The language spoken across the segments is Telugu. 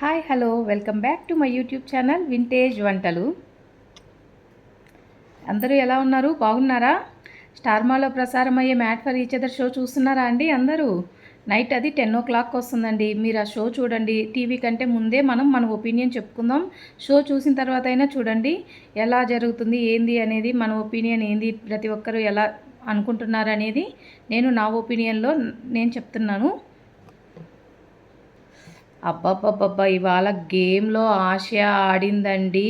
Hi hello welcome back to my YouTube channel vintage వంటలు. అందరూ ఎలా ఉన్నారు? బాగున్నారా? స్టార్మాలో ప్రసారం అయ్యే made for each other show చూస్తున్నారా అండి అందరూ? నైట్ అది 10 o'clock వస్తుందండి. మీరు ఆ షో చూడండి. టీవీ కంటే ముందే మన ఒపీనియన్ చెప్పుకుందాం. షో చూసిన తర్వాత అయినా చూడండి ఎలా జరుగుతుంది ఏంది అనేది, మన ఒపీనియన్ ఏంది, ప్రతి ఒక్కరు ఎలా అనుకుంటున్నారు అనేది నా ఒపీనియన్లో నేను చెప్తున్నాను. అబ్బబ్బబ్బబ్బా! ఇవాళ గేమ్‌లో ఆసియా ఆడిందండి.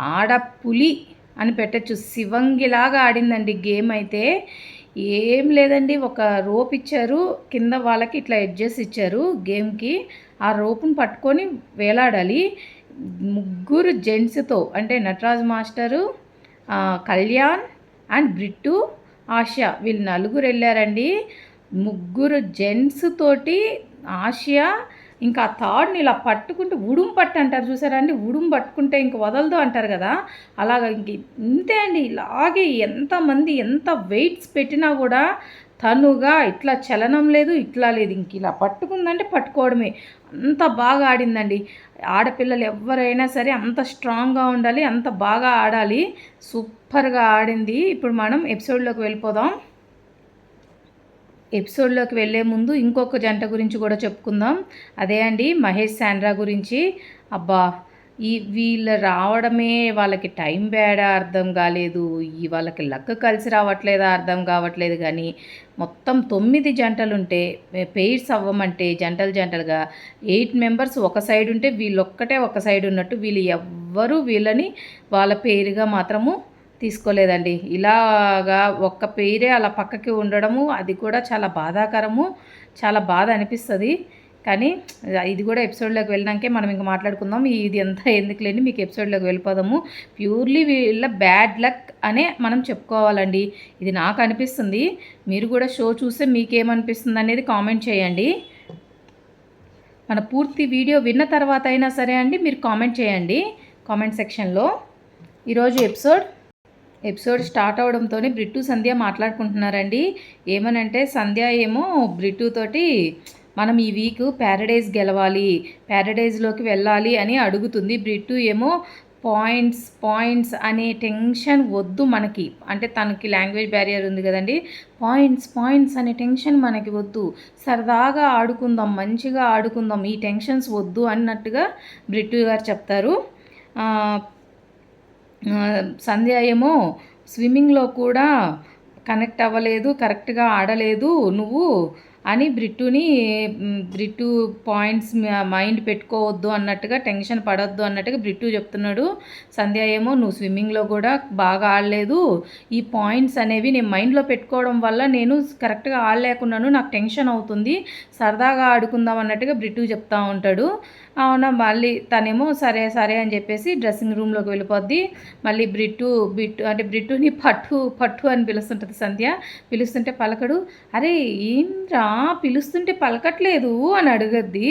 ఆడపులి అని పెట్టొచ్చు. శివంగిలాగా ఆడిందండి గేమ్ అయితే. ఏం లేదండి, ఒక రోప్ ఇచ్చారు. కింద వాళ్ళకి ఇట్లా ఎడ్జెస్ ఇచ్చారు గేమ్‌కి. ఆ రోప్‌ని పట్టుకొని వేలాడాలి. ముగ్గురు జెంట్స్‌తో అంటే నటరాజ్ మాస్టరు, కళ్యాణ్ అండ్ బ్రిట్టు, ఆసియా వీళ్ళు నలుగురు వెళ్ళారండి. ముగ్గురు జెంట్స్ తోటి ఆసియా ఇంకా ఆ థాడ్ని ఇలా పట్టుకుంటే ఉడుం పట్టు అంటారు చూసారా అండి, ఉడుం పట్టుకుంటే ఇంక వదలదు అంటారు కదా, అలాగ ఇంక ఇంతే అండి. ఇలాగే ఎంతమంది ఎంత వెయిట్స్ పెట్టినా కూడా తనుగా ఇట్లా చలనం లేదు, ఇట్లా లేదు, ఇంక ఇలా పట్టుకుందంటే పట్టుకోవడమే. అంత బాగా ఆడిందండి. ఆడపిల్లలు ఎవరైనా సరే అంత స్ట్రాంగ్గా ఉండాలి, అంత బాగా ఆడాలి. సూపర్గా ఆడింది. ఇప్పుడు మనం ఎపిసోడ్లోకి వెళ్ళిపోదాం. ఎపిసోడ్లోకి వెళ్ళే ముందు ఇంకొక జంట గురించి కూడా చెప్పుకుందాం. అదే అండి మహేష్ శాండ్రా గురించి. అబ్బా, వీళ్ళు రావడమే వాళ్ళకి టైం బేడా అర్థం కాలేదు, వాళ్ళకి లక్ కలిసి రావట్లేదా అర్థం కావట్లేదు. కానీ మొత్తం 9 జంటలుంటే పెయిర్స్ అవ్వమంటే జంటలుగా 8 మెంబర్స్ ఒక సైడ్ ఉంటే వీళ్ళొక్కటే ఒక సైడ్ ఉన్నట్టు, వీళ్ళు ఎవ్వరూ వీళ్ళని వాళ్ళ పేరుగా మాత్రము తీసుకోలేదండి. ఇలాగా ఒక్క పేరే అలా పక్కకి ఉండడము అది కూడా చాలా బాధాకరము, చాలా బాధ అనిపిస్తుంది. కానీ ఇది కూడా ఎపిసోడ్లోకి వెళ్ళినాకే మనం ఇంకా మాట్లాడుకుందాం. ఇది అంతా ఎందుకులేండి, మీకు ఎపిసోడ్లోకి వెళ్ళిపోదాము. ప్యూర్లీ వీళ్ళ బ్యాడ్ లక్ అనే మనం చెప్పుకోవాలండి. ఇది నాకు అనిపిస్తుంది. మీరు కూడా షో చూస్తే మీకేమనిపిస్తుంది అనేది కామెంట్ చేయండి. మన పూర్తి వీడియో విన్న తర్వాత అయినా సరే అండి మీరు కామెంట్ చేయండి కామెంట్ సెక్షన్లో. ఈరోజు ఎపిసోడ్ స్టార్ట్ అవడంతోనే బ్రిట్టు సంధ్య మాట్లాడుకుంటున్నారండి. ఏమనంటే సంధ్య ఏమో బ్రిట్టుతోటి మనం ఈ వీక్ ప్యారడైజ్ ప్యారడైజ్లోకి వెళ్ళాలి అని అడుగుతుంది. బ్రిట్టు ఏమో పాయింట్స్ అనే టెన్షన్ వద్దు మనకి, అంటే తనకి లాంగ్వేజ్ బ్యారియర్ ఉంది కదండి. పాయింట్స్ అనే టెన్షన్ మనకి వద్దు, సరదాగా ఆడుకుందాం, మంచిగా ఆడుకుందాం, ఈ టెన్షన్స్ వద్దు అన్నట్టుగా బ్రిట్టు గారు చెప్తారు. సంధ్య ఏమో స్విమ్మింగ్లో కూడా కనెక్ట్ అవ్వలేదు, కరెక్ట్గా ఆడలేదు నువ్వు అని బ్రిట్టు పాయింట్స్ మైండ్ పెట్టుకోవద్దు అన్నట్టుగా, టెన్షన్ పడొద్దు అన్నట్టుగా బ్రిట్టు చెప్తున్నాడు. సంధ్య ఏమో నువ్వు స్విమ్మింగ్లో కూడా బాగా ఆడలేదు, ఈ పాయింట్స్ అనేవి నేను మైండ్లో పెట్టుకోవడం వల్ల నేను కరెక్ట్గా ఆడలేకున్నాను, నాకు టెన్షన్ అవుతుంది, సరదాగా ఆడుకుందాం అన్నట్టుగా బ్రిట్టు చెప్తా ఉంటాడు. అవునా, మళ్ళీ తనేమో సరే సరే అని చెప్పేసి డ్రెస్సింగ్ రూమ్లోకి వెళ్ళిపోద్ది. మళ్ళీ బ్రిట్టుని పట్టు అని పిలుస్తుంటుంది సంధ్య. పిలుస్తుంటే పలకడు. అరే ఏంట్రా పిలుస్తుంటే పలకట్లేదు అని అడగద్ది.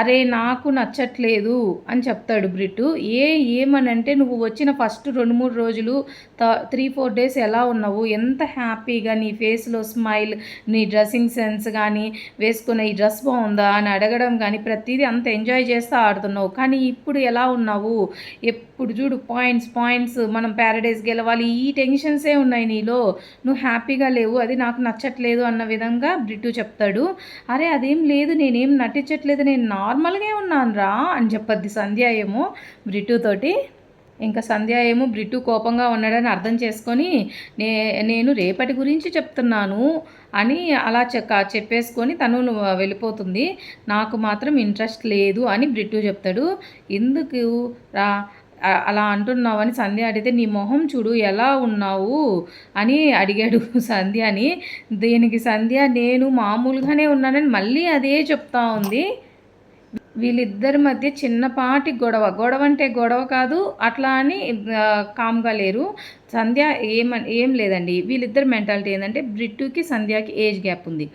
అరే నాకు నచ్చట్లేదు అని చెప్తాడు బ్రిట్టు. ఏమనంటే నువ్వు వచ్చిన ఫస్ట్ 2-3 రోజులు 3-4 డేస్ ఎలా ఉన్నావు, ఎంత హ్యాపీగా నీ ఫేస్లో స్మైల్, నీ డ్రెస్సింగ్ సెన్స్ కానీ, వేసుకున్న ఈ డ్రెస్ బాగుందా అని అడగడం కానీ, ప్రతిదీ అంత ఎంజాయ్ చేస్తూ ఆడుతున్నావు. కానీ ఇప్పుడు ఎలా ఉన్నావు, ఎప్పుడు చూడు పాయింట్స్, మనం ప్యారడైజ్ గెలవాలి, ఈ టెన్షన్సే ఉన్నాయి నీలో, నువ్వు హ్యాపీగా లేవు, అది నాకు నచ్చట్లేదు అన్న విధంగా బ్రిట్టు చెప్తాడు. అరే అదేం లేదు, నేనేం నటించట్లేదు, నేను నార్మల్గా ఉన్నాను రా అని చెప్పద్ది సంధ్య ఏమో బ్రిట్టుతోటి. ఇంకా సంధ్య ఏమో బ్రిట్టు కోపంగా ఉన్నాడని అర్థం చేసుకొని నేను రేపటి గురించి చెప్తున్నాను అని అలా చెప్పేసుకొని తను వెళ్ళిపోతుంది. నాకు మాత్రం ఇంట్రెస్ట్ లేదు అని బ్రిట్టు చెప్తాడు. ఎందుకు రా అలా అంటున్నావు అని సంధ్య అడిగితే, నీ మొహం చూడు ఎలా ఉన్నావు అని అడిగాడు సంధ్యని. దీనికి సంధ్య నేను మామూలుగానే ఉన్నానని మళ్ళీ అదే చెప్తా ఉంది. వీళ్ళిద్దరి మధ్య చిన్నపాటి గొడవ అంటే గొడవ కాదు, అట్లా అని కామ్గా లేరు. సంధ్య ఏం లేదండి, వీళ్ళిద్దరు మెంటాలిటీ ఏంటంటే బ్రిట్టుకి సంధ్యకి ఏజ్ గ్యాప్ ఉంది.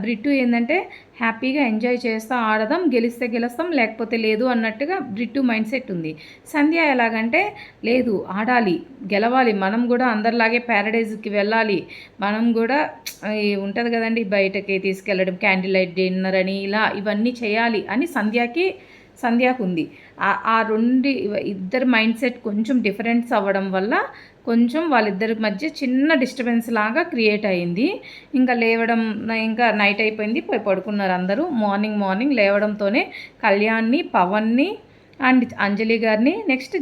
బ్రిట్టు ఏంటంటే హ్యాపీగా ఎంజాయ్ చేస్తూ ఆడదాం, గెలిస్తే గెలుస్తాం లేకపోతే లేదు అన్నట్టుగా బ్రిట్టు మైండ్ సెట్ ఉంది. సంధ్య ఎలాగంటే లేదు ఆడాలి, గెలవాలి, మనం కూడా అందరిలాగే ప్యారడైజ్కి వెళ్ళాలి, మనం కూడా ఉంటుంది కదండి బయటకి తీసుకెళ్ళడం, క్యాండిల్ లైట్ డిన్నర్ అని ఇలా ఇవన్నీ చేయాలి అని సంధ్యకి సంధ్యాకు ఉంది. ఆ ఇద్దరి మైండ్ సెట్ కొంచెం డిఫరెన్స్ అవ్వడం వల్ల కొంచెం వాళ్ళిద్దరి మధ్య చిన్న డిస్టర్బెన్స్ లాగా క్రియేట్ అయింది. ఇంకా లేవడం, ఇంకా నైట్ అయిపోయింది, పోయి పడుకున్నారు అందరూ. మార్నింగ్ లేవడంతోనే కళ్యాణ్ని, పవన్ని అండ్ అంజలి గారిని, నెక్స్ట్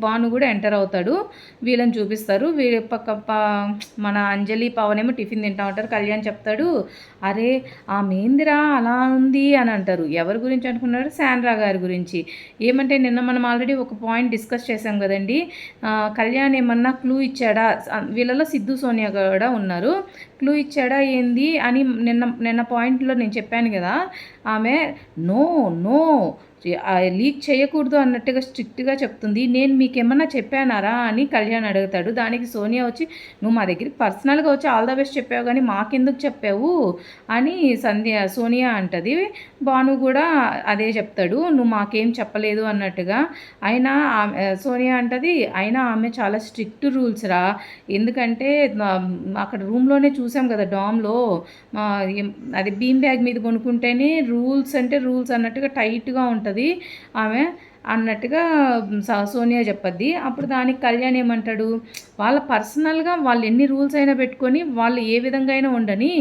భాను కూడా ఎంటర్ అవుతాడు. వీళ్ళని చూపిస్తారు. మన అంజలి, పవన్ ఏమో టిఫిన్ తింటా ఉంటారు. కళ్యాణ్ చెప్తాడు, అరే ఆ మేందిరా అలా ఉంది అని అంటారు. ఎవరి గురించి అనుకున్నారు? శాండ్రా గారి గురించి. ఏమంటే నిన్న మనం ఆల్రెడీ ఒక పాయింట్ డిస్కస్ చేసాం కదండి. కళ్యాణ్ ఏమన్నా క్లూ ఇచ్చాడా? వీళ్ళలో సిద్ధు, సోనియా కూడా ఉన్నారు. క్లూ ఇచ్చాడా ఏంది అని నిన్న పాయింట్లో నేను చెప్పాను కదా. ఆమె నో లీక్ చేయకూడదు అన్నట్టుగా స్ట్రిక్ట్గా చెప్తుంది. నేను మీకేమన్నా చెప్పానారా అని కళ్యాణ్ అడుగుతాడు. దానికి సోనియా వచ్చి, నువ్వు మా దగ్గరికి పర్సనల్గా వచ్చి ఆల్ ద బెస్ట్ చెప్పావు కానీ మాకెందుకు చెప్పావు అని సోనియా అంటది. భాను కూడా అదే చెప్తాడు, నువ్వు మాకేం చెప్పలేదు అన్నట్టుగా. అయినా సోనియా అంటది, అయినా ఆమె చాలా స్ట్రిక్ట్ రూల్స్ రా. ఎందుకంటే అక్కడ రూమ్లోనే చూసాం కదా, డామ్లో అది బీమ్ బ్యాగ్ మీద కొనుక్కుంటేనే రూల్స్ అంటే రూల్స్ అన్నట్టుగా టైట్గా ఉంటుంది ఆమె అన్నట్టుగా సోనియా చెప్పద్ది. అప్పుడు దానికి కళ్యాణ్ ఏమంటాడు, వాళ్ళ పర్సనల్గా వాళ్ళు ఎన్ని రూల్స్ అయినా పెట్టుకొని వాళ్ళు ఏ విధంగా అయినా ఉండని,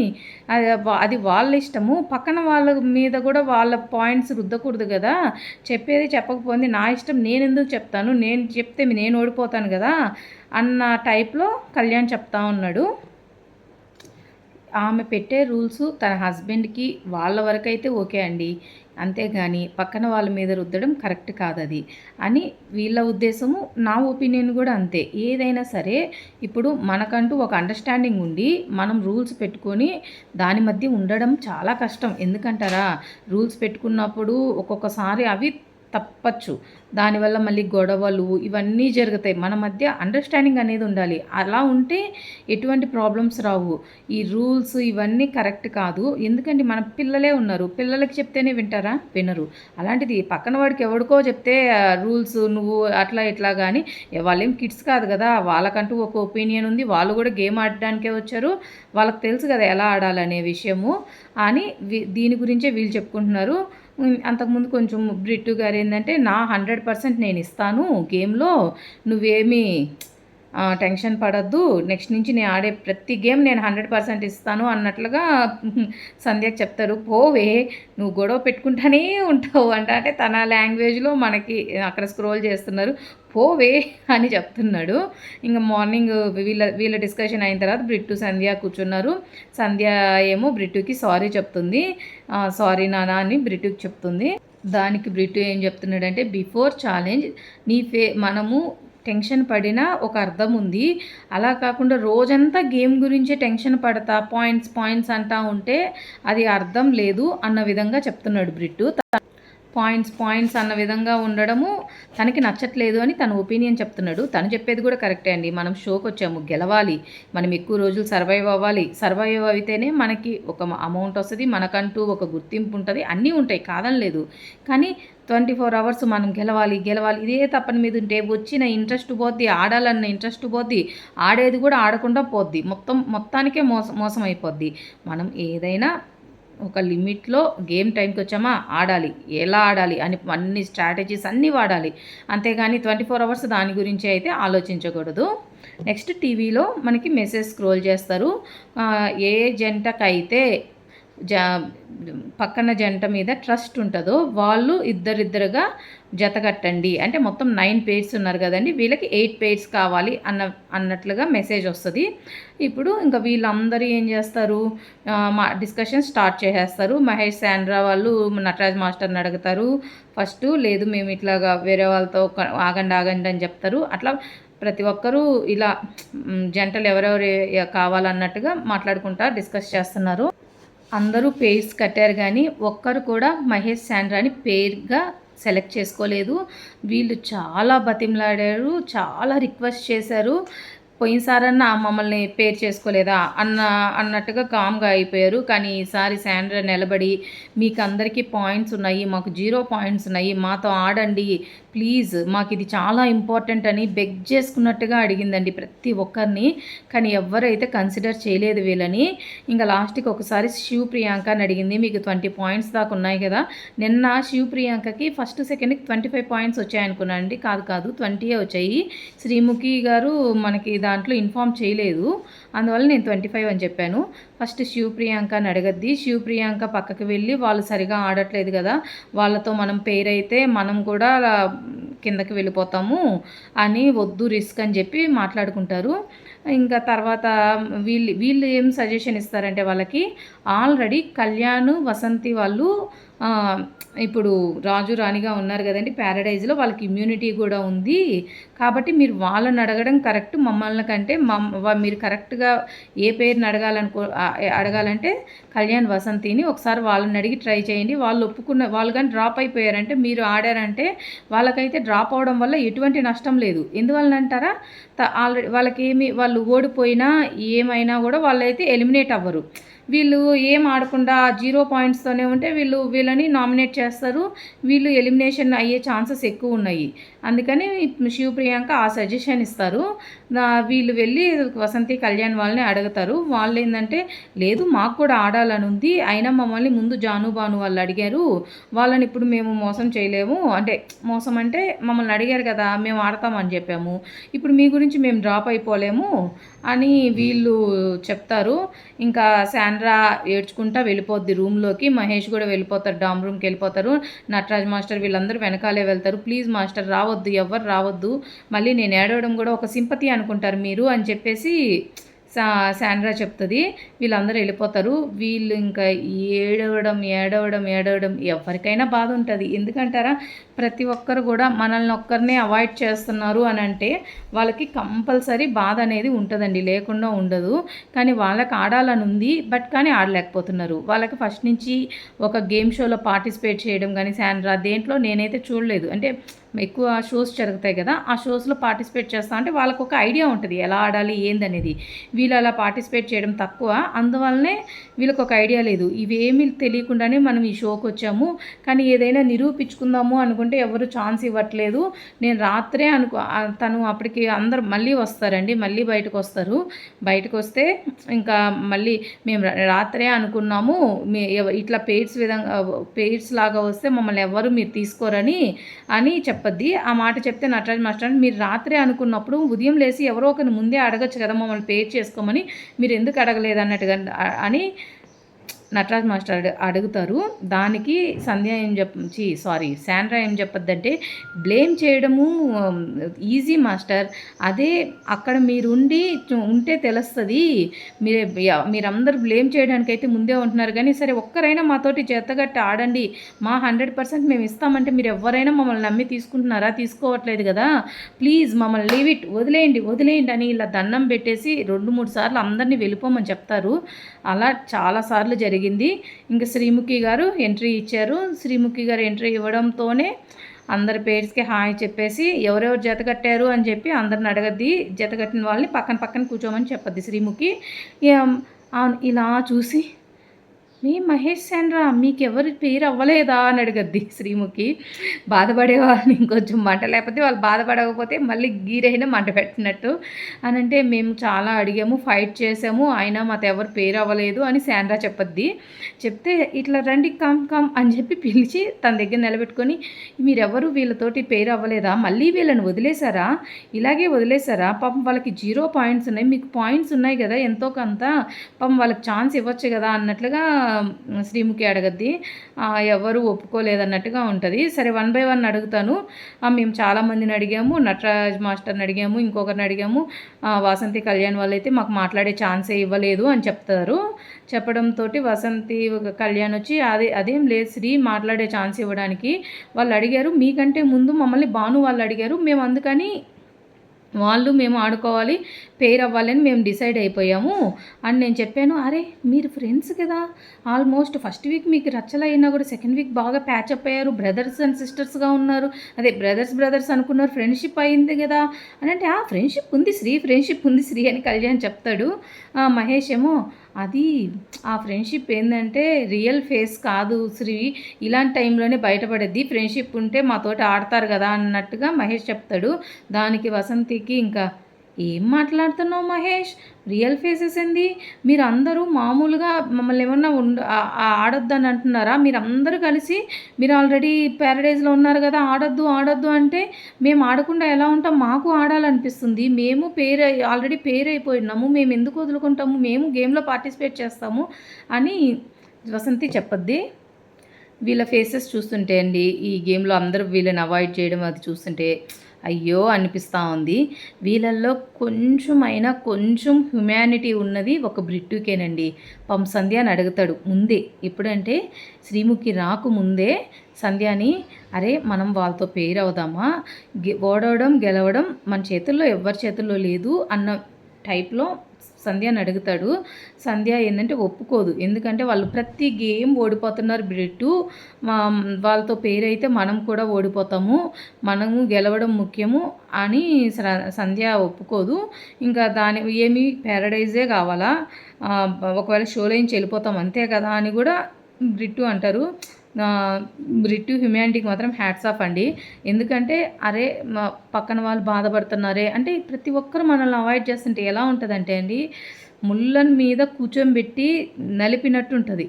అది వాళ్ళ ఇష్టము, పక్కన వాళ్ళ మీద కూడా వాళ్ళ పాయింట్స్ రుద్దకూడదు కదా, చెప్పేది చెప్పకపోతే నా ఇష్టం, నేను ఎందుకు చెప్తాను, నేను చెప్తే నేను ఓడిపోతాను కదా అన్న టైప్లో కళ్యాణ్ చెప్తా ఉన్నాడు. ఆమె పెట్టే రూల్స్ తన హస్బెండ్కి వాళ్ళ వరకు అయితే ఓకే అండి, అంతేగాని పక్కన వాళ్ళ మీద రుద్దడం కరెక్ట్ కాదది అని వీళ్ళ ఉద్దేశము. నా ఒపీనియన్ కూడా అంతే. ఏదైనా సరే ఇప్పుడు మనకంటూ ఒక అండర్స్టాండింగ్ ఉండి మనం రూల్స్ పెట్టుకొని దాని మధ్య ఉండడం చాలా కష్టం. ఎందుకంటారా, రూల్స్ పెట్టుకున్నప్పుడు ఒక్కొక్కసారి అవి తప్పచ్చు, దానివల్ల మళ్ళీ గొడవలు ఇవన్నీ జరుగుతాయి. మన మధ్య అండర్స్టాండింగ్ అనేది ఉండాలి. అలా ఉంటే ఎటువంటి ప్రాబ్లమ్స్ రావు. ఈ రూల్స్ ఇవన్నీ కరెక్ట్ కాదు. ఎందుకంటే మన పిల్లలే ఉన్నారు, పిల్లలకి చెప్తేనే వింటారా? వినరు. అలాంటిది పక్కన వాడికి ఎవరికో చెప్తే రూల్స్ నువ్వు అట్లా ఇట్లా కానీ, వాళ్ళేం కిడ్స్ కాదు కదా, వాళ్ళకంటూ ఒక ఒపీనియన్ ఉంది. వాళ్ళు కూడా గేమ్ ఆడడానికే వచ్చారు, వాళ్ళకి తెలుసు కదా ఎలా ఆడాలనే విషయము అని దీని గురించే వీళ్ళు చెప్పుకుంటున్నారు. అంతకుముందు కొంచెం బ్రిట్టు గారు ఏంటంటే, నా 100% నేను ఇస్తాను గేమ్లో, నువ్వేమీ టెన్షన్ పడద్దు, నెక్స్ట్ నుంచి నేను ఆడే ప్రతి గేమ్ నేను 100% ఇస్తాను అన్నట్లుగా సంధ్యకి చెప్తారు. పోవే నువ్వు గొడవ పెట్టుకుంటానే ఉంటావు అంటే తన లాంగ్వేజ్లో మనకి అక్కడ స్క్రోల్ చేస్తున్నారు, పోవే అని చెప్తున్నాడు. ఇంకా మార్నింగ్ వీళ్ళ డిస్కషన్ అయిన తర్వాత బ్రిట్టు, సంధ్య కూర్చున్నారు. సంధ్య ఏమో బ్రిట్టుకి సారీ చెప్తుంది. సారీ నానా అని బ్రిట్టుకి చెప్తుంది. దానికి బ్రిట్టు ఏం చెప్తున్నాడంటే, బిఫోర్ ఛాలెంజ్ మనము టెన్షన్ పడినా ఒక అర్థం ఉంది, అలా కాకుండా రోజంతా గేమ్ గురించే టెన్షన్ పడతా పాయింట్స్ అంటా ఉంటే అది అర్థం లేదు అన్న విధంగా చెప్తున్నాడు బ్రిట్టు. పాయింట్స్ అన్న విధంగా ఉండడము తనకి నచ్చట్లేదు అని తన ఒపీనియన్ చెప్తున్నాడు. తను చెప్పేది కూడా కరెక్టే అండి. మనం షోకి వచ్చాము, గెలవాలి, మనం ఎక్కువ రోజులు సర్వైవ్ అవ్వాలి. సర్వైవ్ అయితేనే మనకి ఒక అమౌంట్ వస్తుంది, మనకంటూ ఒక గుర్తింపు ఉంటుంది, అన్నీ ఉంటాయి, కాదని లేదు. కానీ 24 hours మనం గెలవాలి ఇదే తప్పని మీద ఉంటే వచ్చిన ఇంట్రెస్ట్ పోద్ది, ఆడాలన్న ఇంట్రెస్ట్ పోద్ది, ఆడేది కూడా ఆడకుండా పోద్ది, మొత్తానికే మోసం అయిపోద్ది. మనం ఏదైనా ఒక లిమిట్లో గేమ్ టైంకి వచ్చామా ఆడాలి, ఎలా ఆడాలి అని అన్ని స్ట్రాటజీస్ అన్నీ వాడాలి, అంతేగాని 24 hours దాని గురించి అయితే ఆలోచించకూడదు. నెక్స్ట్ టీవీలో మనకి మెసేజ్ స్క్రోల్ చేస్తారు. ఏ జంటకైతే పక్కన జంట మీద ట్రస్ట్ ఉంటుందో వాళ్ళు ఇద్దరిద్దరుగా జత కట్టండి అంటే మొత్తం 9 pairs ఉన్నారు కదండి, వీళ్ళకి 8 pairs కావాలి అన్నట్లుగా మెసేజ్ వస్తుంది. ఇప్పుడు ఇంకా వీళ్ళందరూ ఏం చేస్తారు, డిస్కషన్ స్టార్ట్ చేసేస్తారు. మహేష్, శాండ్రా వాళ్ళు నటరాజ్ మాస్టర్ని అడుగుతారు ఫస్ట్. లేదు మేము ఇట్లాగా వేరే వాళ్ళతో ఆగండి అని చెప్తారు. అట్లా ప్రతి ఒక్కరూ ఇలా జంటలు ఎవరెవరు కావాలన్నట్టుగా మాట్లాడుకుంటా డిస్కస్ చేస్తున్నారు. అందరూ పేర్స్ కట్టారు కానీ ఒక్కరు కూడా మహేష్, శాండ్రాని పేర్గా సెలెక్ట్ చేసుకోలేదు. వీళ్ళు చాలా బతిమలాడారు, చాలా రిక్వెస్ట్ చేశారు, పోయినసారన్నా మమ్మల్ని పేరు చేసుకోలేదా అన్నట్టుగా కామ్గా అయిపోయారు. కానీ ఈసారి శాండ్రా నిలబడి మీకందరికీ పాయింట్స్ ఉన్నాయి, మాకు 0 పాయింట్స్ ఉన్నాయి, మాతో ఆడండి ప్లీజ్, మాకు ఇది చాలా ఇంపార్టెంట్ అని బెగ్ చేసుకున్నట్టుగా అడిగిందండి ప్రతి ఒక్కరిని. కానీ ఎవ్వరైతే కన్సిడర్ చేయలేదు వీళ్ళని. ఇంకా లాస్ట్కి ఒకసారి శివ్ ప్రియాంక అని అడిగింది, మీకు 20 పాయింట్స్ దాకా ఉన్నాయి కదా. నిన్న శివ్ ప్రియాంకకి ఫస్ట్ సెకండ్కి 25 పాయింట్స్ వచ్చాయనుకున్నాను అండి. కాదు 20 వచ్చాయి. శ్రీముఖి గారు మనకి దాంట్లో ఇన్ఫామ్ చేయలేదు, అందువల్ల నేను 25 అని చెప్పాను. ఫస్ట్ శివ్ ప్రియాంక అని అడగద్ది. శివ్ ప్రియాంక పక్కకి వెళ్ళి వాళ్ళు సరిగా ఆడట్లేదు కదా, వాళ్ళతో మనం పేర్ అయితే మనం కూడా కిందకి వెళ్ళిపోతాము అని వద్దు రిస్క్ అని చెప్పి మాట్లాడుకుంటారు. ఇంకా తర్వాత వీళ్ళు ఏం సజెషన్ ఇస్తారంటే వాళ్ళకి ఆల్రెడీ కళ్యాణ్ వసంతి వాళ్ళు ఇప్పుడు రాజు రాణిగా ఉన్నారు కదండి ప్యారడైజ్లో, వాళ్ళకి ఇమ్యూనిటీ కూడా ఉంది కాబట్టి మీరు వాళ్ళని అడగడం కరెక్ట్. మమ్మల్ని కంటే మీరు కరెక్ట్గా ఏ పేరుని అడగాలంటే కళ్యాణ్ వసంతిని ఒకసారి వాళ్ళని అడిగి ట్రై చేయండి. వాళ్ళు కానీ డ్రాప్ అయిపోయారంటే మీరు ఆడారంటే వాళ్ళకైతే డ్రాప్ అవడం వల్ల ఎటువంటి నష్టం లేదు. ఎందువల్ల అంటారా, ఆల్రెడీ వాళ్ళు ఓడిపోయినా ఏమైనా కూడా వాళ్ళైతే ఎలిమినేట్ అవ్వరు. వీళ్ళు ఏం ఆడకుండా 0 పాయింట్స్తోనే ఉంటే వీళ్ళని నామినేట్ చేస్తారు, వీళ్ళు ఎలిమినేషన్ అయ్యే ఛాన్సెస్ ఎక్కువ ఉన్నాయి. అందుకని శివ ప్రియాంక ఆ సజెషన్ ఇస్తారు. వీళ్ళు వెళ్ళి వసంతి కళ్యాణ్ వాళ్ళని అడుగుతారు. వాళ్ళు ఏంటంటే లేదు మాకు కూడా ఆడాలని ఉంది, అయినా మమ్మల్ని ముందు జాను బాను వాళ్ళు అడిగారు, వాళ్ళని ఇప్పుడు మేము మోసం చేయలేము, అంటే మోసం అంటే మమ్మల్ని అడిగారు కదా మేము ఆడతామని చెప్పాము, ఇప్పుడు మీ గురించి మేము డ్రాప్ అయిపోలేము అని వీళ్ళు చెప్తారు. ఇంకా శాండ్రా ఏడ్చుకుంటా వెళ్ళిపోద్ది రూమ్లోకి, మహేష్ కూడా వెళ్ళిపోతారు, డామ్ రూమ్కి వెళ్ళిపోతారు. నటరాజ్ మాస్టర్ వీళ్ళందరూ వెనకాలే వెళ్తారు. ప్లీజ్ మాస్టర్ రావద్దు, ఎవరు రావద్దు, మళ్ళీ నేను ఏడవడం కూడా ఒక సింపతి అనుకుంటారు మీరు అని చెప్పేసి శాండ్రా చెప్తుంది. వీళ్ళందరూ వెళ్ళిపోతారు. వీళ్ళు ఇంకా ఏడవడం ఎవరికైనా బాధ ఉంటుంది. ఎందుకంటారా, ప్రతి ఒక్కరు కూడా మనల్ని ఒక్కరినే అవాయిడ్ చేస్తున్నారు అని అంటే వాళ్ళకి కంపల్సరీ బాధ అనేది ఉంటుందండి, లేకుండా ఉండదు. కానీ వాళ్ళకి ఆడాలని ఉంది కానీ ఆడలేకపోతున్నారు. వాళ్ళకి ఫస్ట్ నుంచి ఒక గేమ్ షోలో పార్టిసిపేట్ చేయడం కానీ శాండ్రా దేంట్లో నేనైతే చూడలేదు. అంటే ఎక్కువ షోస్ జరుగుతాయి కదా, ఆ షోస్లో పార్టిసిపేట్ చేస్తా అంటే వాళ్ళకు ఒక ఐడియా ఉంటుంది ఎలా ఆడాలి ఏందనేది. వీళ్ళు అలా పార్టిసిపేట్ చేయడం తక్కువ, అందువల్లనే వీళ్ళకి ఒక ఐడియా లేదు. ఇవేమీ తెలియకుండానే మనం ఈ షోకి వచ్చాము, కానీ ఏదైనా నిరూపించుకుందాము అనుకుంటే ఎవరు ఛాన్స్ ఇవ్వట్లేదు. నేను రాత్రే తను అప్పటికి అందరు మళ్ళీ వస్తారండి, మళ్ళీ బయటకు వస్తారు. బయటకు వస్తే ఇంకా మళ్ళీ మేము రాత్రే అనుకున్నాము ఇట్లా పెయిర్స్ లాగా వస్తే మమ్మల్ని ఎవరు మీరు తీసుకోరని చెప్పద్ది. ఆ మాట చెప్తే నటరాజ్ మాస్టర్ మీరు రాత్రే అనుకున్నప్పుడు ఉదయం లేసి ఎవరో ఒకరిని ముందే అడగచ్చు కదా మమ్మల్ని పేర్ చేసుకోమని, మీరు ఎందుకు అడగలేదు అన్నట్టుగా అని నటరాజ్ మాస్టర్ అడుగుతారు. దానికి శాండ్రా ఏం చెప్పద్దంటే బ్లేమ్ చేయడము ఈజీ మాస్టర్, అదే అక్కడ ఉంటే తెలుస్తుంది, మీరందరూ బ్లేమ్ చేయడానికైతే ముందే ఉంటున్నారు. కానీ సరే ఒక్కరైనా మాతోటి చేతగట్టి ఆడండి, మా 100% మేము ఇస్తామంటే మీరు ఎవరైనా మమ్మల్ని నమ్మి తీసుకుంటున్నారా? తీసుకోవట్లేదు కదా, ప్లీజ్ మమ్మల్ని లీవ్ ఇట్, వదిలేయండి అని ఇలా దండం పెట్టేసి 2-3 సార్లు అందరినీ వెళ్ళిపోమని చెప్తారు. అలా చాలాసార్లు జరిగింది. ఇంకా శ్రీముఖి గారు ఎంట్రీ ఇచ్చారు. శ్రీముఖి గారు ఎంట్రీ ఇవ్వడంతోనే అందరి పేర్స్కి హాయ్ చెప్పేసి ఎవరెవరు జత కట్టారు అని చెప్పి అందరిని అడగద్ది. జత కట్టిన వాళ్ళని పక్కన కూర్చోమని చెప్పద్ది శ్రీముఖి. ఇలా చూసి మహేష్ శాండ్రా మీకెవరి పేరు అవ్వలేదా అని అడగద్ది శ్రీముఖి. బాధపడేవాళ్ళని ఇంకొంచెం మంట, లేకపోతే వాళ్ళు బాధపడకపోతే మళ్ళీ గీరైనా మంట పెట్టినట్టు అని అంటే మేము చాలా అడిగాము, ఫైట్ చేసాము, అయినా మాకు ఎవరు పేరు అవ్వలేదు అని శాండ్రా చెప్పద్ది. చెప్తే ఇట్లా రండి కమ్ అని చెప్పి పిలిచి తన దగ్గర నిలబెట్టుకొని మీరెవరు వీళ్ళతోటి పేరు అవ్వలేదా, మళ్ళీ వీళ్ళని వదిలేశారా, ఇలాగే వదిలేశారా, పాపం వాళ్ళకి 0 పాయింట్స్ ఉన్నాయి, మీకు పాయింట్స్ ఉన్నాయి కదా ఎంతో కొంత, పాపం వాళ్ళకి ఛాన్స్ ఇవ్వచ్చు కదా అన్నట్లుగా శ్రీముఖి అడగద్ది. ఎవరు ఒప్పుకోలేదన్నట్టుగా ఉంటుంది. సరే 1 by 1 అడుగుతాను. మేము చాలామందిని అడిగాము, నటరాజ్ మాస్టర్ని అడిగాము, ఇంకొకరిని అడిగాము, వాసంతి కళ్యాణ్ వాళ్ళైతే మాకు మాట్లాడే ఛాన్సే ఇవ్వలేదు అని చెప్తారు. చెప్పడంతో వసంతి కళ్యాణ్ వచ్చి అదేం లేదు శ్రీ మాట్లాడే ఛాన్స్ ఇవ్వడానికి, వాళ్ళు అడిగారు మీకంటే ముందు మమ్మల్ని భాను వాళ్ళు అడిగారు, మేము అందుకని వాళ్ళు మేము ఆడుకోవాలి, పెయిర్ అవ్వాలని మేము డిసైడ్ అయిపోయాము అని నేను చెప్పాను. అరే మీరు ఫ్రెండ్స్ కదా, ఆల్మోస్ట్ ఫస్ట్ వీక్ మీకు రచ్చలైనా కూడా సెకండ్ వీక్ బాగా ప్యాచప్ అయ్యారు, బ్రదర్స్ అండ్ సిస్టర్స్గా ఉన్నారు, అదే బ్రదర్స్ అనుకున్నారు, ఫ్రెండ్షిప్ అయింది కదా అని అంటే, ఫ్రెండ్షిప్ ఉంది శ్రీ, ఫ్రెండ్షిప్ ఉంది శ్రీ అని కళ్యాణ్ చెప్తాడు. మహేష్ ఏమో అది ఆ ఫ్రెండ్షిప్ ఏంటంటే రియల్ ఫేస్ కాదు శ్రీ, ఇలాంటి టైంలోనే బయటపడేది, ఫ్రెండ్షిప్ ఉంటే మాతోటి ఆడతారు కదా అన్నట్టుగా మహేష్ చెప్తాడు. దానికి వసంతికి ఇంకా ఏం మాట్లాడుతున్నావు మహేష్, రియల్ ఫేసెస్ ఏంది, మీరు అందరూ మామూలుగా మమ్మల్ని ఏమన్నా ఆడొద్దని అంటున్నారా, మీరు అందరూ కలిసి మీరు ఆల్రెడీ ప్యారడైజ్లో ఉన్నారు కదా, ఆడొద్దు అంటే మేము ఆడకుండా ఎలా ఉంటాం, మాకు ఆడాలనిపిస్తుంది, మేము ఆల్రెడీ పేరు అయిపోయినాము, మేము ఎందుకు వదులుకుంటాము, మేము గేమ్లో పార్టిసిపేట్ చేస్తాము అని వసంతి చెప్పద్ది. వీళ్ళ ఫేసెస్ చూస్తుంటే అండి, ఈ గేమ్లో అందరూ వీళ్ళని అవాయిడ్ చేయడం అది చూస్తుంటే అయ్యో అనిపిస్తూ ఉంది. వీళ్ళల్లో కొంచెం హ్యుమానిటీ ఉన్నది ఒక బ్రిట్టుకేనండి. సంధ్య అని అడుగుతాడు ముందే, ఎప్పుడంటే శ్రీముఖి రాకుముందే సంధ్యాని, అరే మనం వాళ్ళతో పేరు అవుదామా, ఓడవడం గెలవడం మన చేతుల్లో ఎవరి చేతుల్లో లేదు అన్న టైప్లో సంధ్యని అడుగుతాడు. సంధ్య ఏంటంటే ఒప్పుకోదు, ఎందుకంటే వాళ్ళు ప్రతి గేమ్ ఓడిపోతున్నారు బ్రిట్టు, వాళ్ళతో పేరైతే మనం కూడా ఓడిపోతాము, మనము గెలవడం ముఖ్యము అని సంధ్య ఒప్పుకోదు. ఇంకా ఏమి ప్యారడైజే కావాలా, ఒకవేళ షోలో నుంచి వెళ్ళిపోతాం అంతే కదా అని కూడా బ్రిట్టు అంటారు. బ్రిట్టు హ్యుమానిటీకి మాత్రం హ్యాట్స్ ఆఫ్ అండి. ఎందుకంటే అరే పక్కన వాళ్ళు బాధపడుతున్నారే అంటే, ప్రతి ఒక్కరు మనల్ని అవాయిడ్ చేస్తుంటే ఎలా ఉంటుందంటే అండి, ముళ్ళన్ మీద కూర్చోబెట్టి నలిపినట్టు ఉంటుంది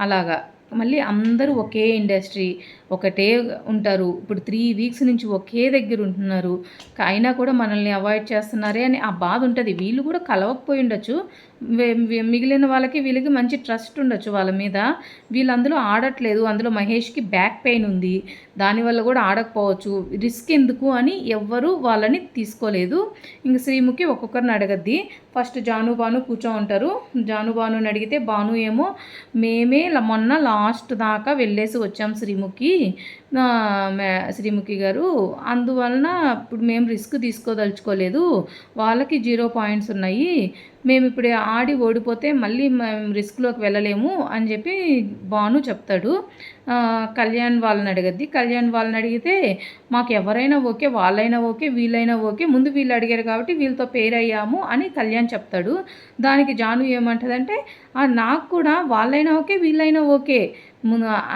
అలాగా. మళ్ళీ అందరూ ఒకే ఇండస్ట్రీ, ఒకటే ఉంటారు, ఇప్పుడు 3 వీక్స్ నుంచి ఒకే దగ్గర ఉంటున్నారు, అయినా కూడా మనల్ని అవాయిడ్ చేస్తున్నారే అని ఆ బాధ ఉంటుంది. వీళ్ళు కూడా కలవకపోయి ఉండొచ్చు, మిగిలిన వాళ్ళకి వీళ్ళకి మంచి ట్రస్ట్ ఉండొచ్చు వాళ్ళ మీద, వీళ్ళందులో ఆడట్లేదు, అందులో మహేష్కి బ్యాక్ పెయిన్ ఉంది, దానివల్ల కూడా ఆడకపోవచ్చు, రిస్క్ ఎందుకు అని ఎవ్వరూ వాళ్ళని తీసుకోలేదు. ఇంక శ్రీముఖి ఒక్కొక్కరిని అడగద్ది. ఫస్ట్ భాను కూర్చో ఉంటారు. భానుని అడిగితే భాను ఏమో మేమే మొన్న లాస్ట్ దాకా వెళ్ళేసి వచ్చాం శ్రీముఖి గారు, అందువలన ఇప్పుడు మేము రిస్క్ తీసుకోదలుచుకోలేదు, వాళ్ళకి 0 పాయింట్స్ ఉన్నాయి, మేము ఇప్పుడు ఆడి ఓడిపోతే మళ్ళీ మేము రిస్క్లోకి వెళ్ళలేము అని చెప్పి భాను చెప్తాడు. కళ్యాణ్ వాళ్ళని అడగద్ది. కళ్యాణ్ వాళ్ళని అడిగితే మాకు ఎవరైనా ఓకే, వాళ్ళైనా ఓకే, వీళ్ళైనా ఓకే, ముందు వీళ్ళు అడిగారు కాబట్టి వీళ్ళతో పేరు అయ్యాము అని కళ్యాణ్ చెప్తాడు. దానికి జాను ఏమంటుందంటే నాకు కూడా వాళ్ళైనా ఓకే, వీళ్ళైనా ఓకే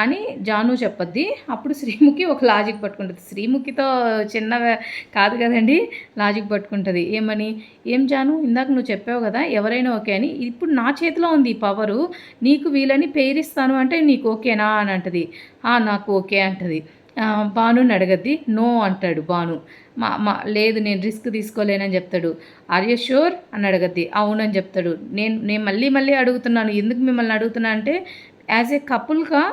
అని జాను చెప్పద్ది. అప్పుడు శ్రీముఖి ఒక లాజిక్ పట్టుకుంటుంది. శ్రీముఖితో చిన్నగా కాదు కదండి, లాజిక్ పట్టుకుంటుంది. ఏమని, ఏం జాను ఇందాక నువ్వు చెప్పావు కదా ఎవరైనా ఓకే అని, ఇప్పుడు నా చేతిలో ఉంది ఈ పవరు, నీకు వీళ్ళని పేరిస్తాను అంటే నీకు ఓకేనా అని అంటది. నాకు ఓకే అంటది. భానుని అడగద్ది. నో అంటాడు భాను. లేదు నేను రిస్క్ తీసుకోలేనని చెప్తాడు. ఆర్ యూ ష్యూర్ అని అడగద్ది. అవునని చెప్తాడు. నేను మళ్ళీ అడుగుతున్నాను, ఎందుకు మిమ్మల్ని అడుగుతున్నా అంటే యాజ్ ఏ కపుల్గా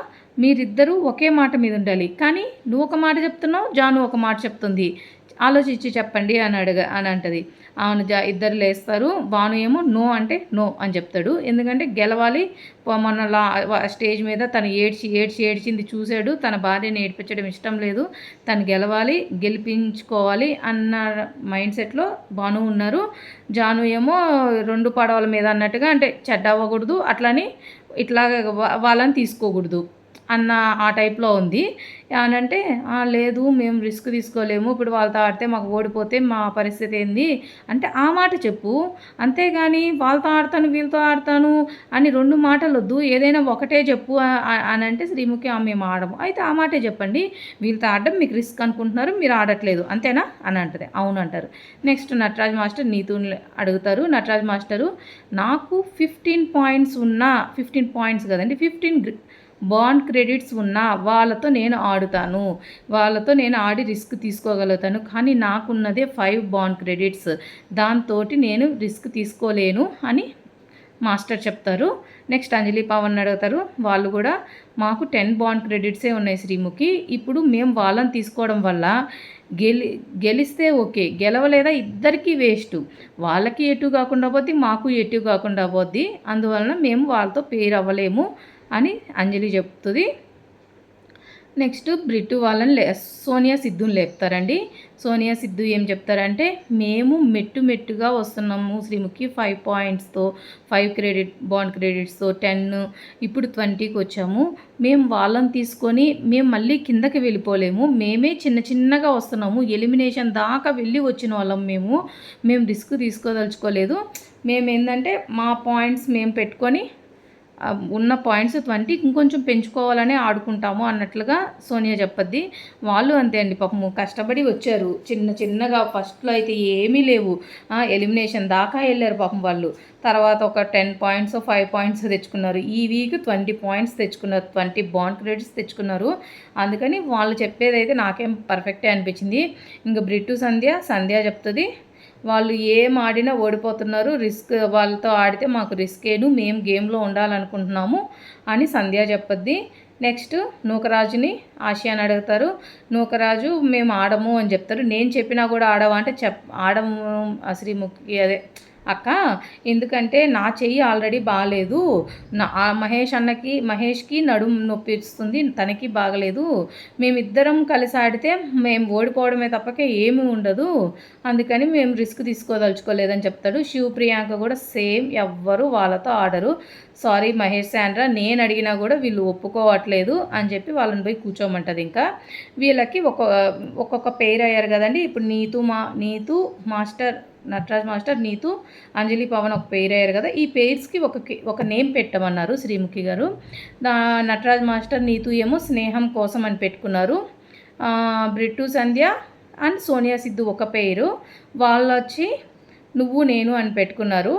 మీరిద్దరూ ఒకే మాట మీద ఉండాలి, కానీ నువ్వు ఒక మాట చెప్తున్నావు, జాను ఒక మాట చెప్తుంది, ఆలోచించి చెప్పండి అని అంటది. అవును ఇద్దరు లేస్తారు. భాను ఏమో నో అంటే నో అని చెప్తాడు. ఎందుకంటే గెలవాలి, మొన్న స్టేజ్ మీద తను ఏడ్చింది చూశాడు, తన భార్యని ఏడిపించడం ఇష్టం లేదు, తను గెలిపించుకోవాలి అన్న మైండ్ సెట్లో భాను ఉన్నారు. జాను ఏమో 2 పడవల మీద అన్నట్టుగా, అంటే చెడ్డ అవ్వకూడదు అట్లని ఇట్లా వాళ్ళని తీసుకోకూడదు అన్న ఆ టైప్లో ఉంది. అని అంటే లేదు మేము రిస్క్ తీసుకోలేము, ఇప్పుడు వాళ్ళతో ఆడితే మాకు ఓడిపోతే మా పరిస్థితి ఏంది అంటే ఆ మాట చెప్పు, అంతేగాని వాళ్ళతో ఆడతాను వీళ్ళతో ఆడతాను అని 2 మాటలు వద్దు, ఏదైనా ఒకటే చెప్పు అని అంటే శ్రీముఖి మేము ఆడము, అయితే ఆ మాటే చెప్పండి, వీళ్ళతో ఆడడం మీకు రిస్క్ అనుకుంటున్నారు, మీరు ఆడట్లేదు అంతేనా అని అంటది. అవును అంటారు. నెక్స్ట్ నటరాజ్ మాస్టర్ నీతుని అడుగుతారు. నటరాజ్ మాస్టరు నాకు 15 పాయింట్స్ ఉన్నా, 15 పాయింట్స్ కదండి, 15 బాండ్ క్రెడిట్స్ ఉన్న వాళ్ళతో నేను ఆడుతాను, వాళ్ళతో నేను ఆడి రిస్క్ తీసుకోగలుగుతాను, కానీ నాకున్నదే 5 బాండ్ క్రెడిట్స్, దాంతో నేను రిస్క్ తీసుకోలేను అని మాస్టర్ చెప్తారు. నెక్స్ట్ అంజలి పవన్ అడుగుతారు. వాళ్ళు కూడా మాకు 10 బాండ్ క్రెడిట్సే ఉన్నాయి శ్రీముఖి, ఇప్పుడు మేము వాళ్ళని తీసుకోవడం వల్ల గెలిస్తే ఓకే, గెలవలేదా ఇద్దరికీ వేస్ట్, వాళ్ళకి ఎటు కాకుండా పోద్ది, మాకు ఎటు కాకుండా పోద్ది, అందువలన మేము వాళ్ళతో పేరు అవ్వలేము అని అంజలి చెప్తుంది. నెక్స్ట్ బ్రిట్టు వాళ్ళని సోనియా సిద్ధుని లేపుతారండి. సోనియా సిద్ధు ఏం చెప్తారంటే, మేము మెట్టుగా వస్తున్నాము శ్రీముఖి 5 పాయింట్స్తో, 5 బాండ్ క్రెడిట్స్తో, 10 ఇప్పుడు 20కి వచ్చాము. మేము వాళ్ళని తీసుకొని మేము మళ్ళీ కిందకి వెళ్ళిపోలేము. మేమే చిన్నగా వస్తున్నాము. ఎలిమినేషన్ దాకా వెళ్ళి వచ్చిన వాళ్ళం మేము రిస్క్ తీసుకోదలుచుకోలేదు. మేమేందంటే మా పాయింట్స్ మేము పెట్టుకొని ఉన్న పాయింట్స్ 20 ఇంకొంచెం పెంచుకోవాలనే ఆడుకుంటాము అన్నట్లుగా సోనియా చెప్పద్ది. వాళ్ళు అంతే అండి, పాపము కష్టపడి వచ్చారు. చిన్నగా ఫస్ట్లో అయితే ఏమీ లేవు, ఎలిమినేషన్ దాకా వెళ్ళారు పాపం వాళ్ళు. తర్వాత ఒక 10 పాయింట్స్ 5 పాయింట్స్ తెచ్చుకున్నారు. ఈ వీక్ 20 పాయింట్స్ తెచ్చుకున్నారు, 20 బాండ్ క్రెడిట్స్ తెచ్చుకున్నారు. అందుకని వాళ్ళు చెప్పేది అయితే నాకేం పర్ఫెక్టే అనిపించింది. ఇంకా బ్రిట్టు సంధ్య చెప్తుంది, వాళ్ళు ఏం ఆడినా ఓడిపోతున్నారు, రిస్క్ వాళ్ళతో ఆడితే మాకు రిస్కేను, మేము గేమ్లో ఉండాలనుకుంటున్నాము అని సంధ్య చెప్పద్ది. నెక్స్ట్ నూకరాజుని ఆసియాని అడుగుతారు. నూకరాజు మేము ఆడము అని చెప్తారు. నేను చెప్పినా కూడా ఆడవా అంటే ఆడము శ్రీముఖి అదే అక్క, ఎందుకంటే నా చెయ్యి ఆల్రెడీ బాగాలేదు, మహేష్కి నడుము నొప్పిస్తుంది, తనకి బాగలేదు, మేమిద్దరం కలిసి ఆడితే మేము ఓడిపోవడమే తప్పకే ఏమీ ఉండదు, అందుకని మేము రిస్క్ తీసుకోదలుచుకోలేదని చెప్తాడు. ప్రియాంక కూడా సేమ్, ఎవ్వరు వాళ్ళతో ఆడరు, సారీ మహేష్ శాండ్రా, నేను అడిగినా కూడా వీళ్ళు ఒప్పుకోవట్లేదు అని చెప్పి వాళ్ళని పోయి కూర్చోమంటుంది. ఇంకా వీళ్ళకి ఒక్కొక్క పేరు అయ్యారు కదండి. ఇప్పుడు నీతు మాస్టర్, నటరాజ్ మాస్టర్, నీతు, అంజలి పవన్ ఒక పేరు అయ్యారు కదా. ఈ పేర్స్కి ఒక నేమ్ పెట్టమన్నారు శ్రీముఖి గారు. నటరాజ్ మాస్టర్, నీతు ఏమో స్నేహం కోసం అని పెట్టుకున్నారు. బ్రిట్టు సంధ్య అండ్ సోనియా సిద్ధు ఒక పేరు, వాళ్ళు వచ్చి నువ్వు నేను అని పెట్టుకున్నారు.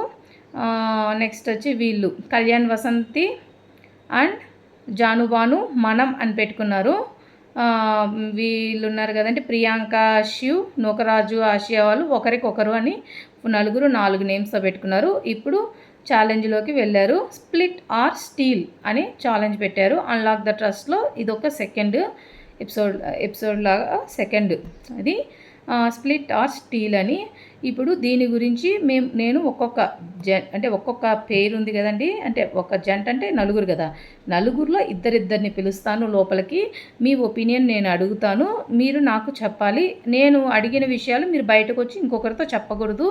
నెక్స్ట్ వచ్చి వీళ్ళు కళ్యాణ్ వసంతి అండ్ జానుబాను మనం అని పెట్టుకున్నారు. వీళ్ళు ఉన్నారు కదండి, ప్రియాంక, శివ్, నూకరాజు, ఆసియా వాళ్ళు ఒకరికొకరు అని నలుగురు 4 నేమ్స్తో పెట్టుకున్నారు. ఇప్పుడు ఛాలెంజ్లోకి వెళ్ళారు. స్ప్లిట్ ఆర్ స్టీల్ అని ఛాలెంజ్ పెట్టారు. అన్లాక్ ద ట్రస్ట్లో ఇదొక సెకండ్ ఎపిసోడ్ లాగా సెకండ్ అది స్ప్లిట్ ఆర్ స్టీల్ అని. ఇప్పుడు దీని గురించి నేను ఒక్కొక్క పేరు ఉంది కదండి, అంటే ఒక జంట అంటే నలుగురు కదా, నలుగురిలో ఇద్దరిని పిలుస్తాను లోపలికి, మీ ఒపీనియన్ నేను అడుగుతాను, మీరు నాకు చెప్పాలి, నేను అడిగిన విషయాలు మీరు బయటకు వచ్చి ఇంకొకరితో చెప్పకూడదు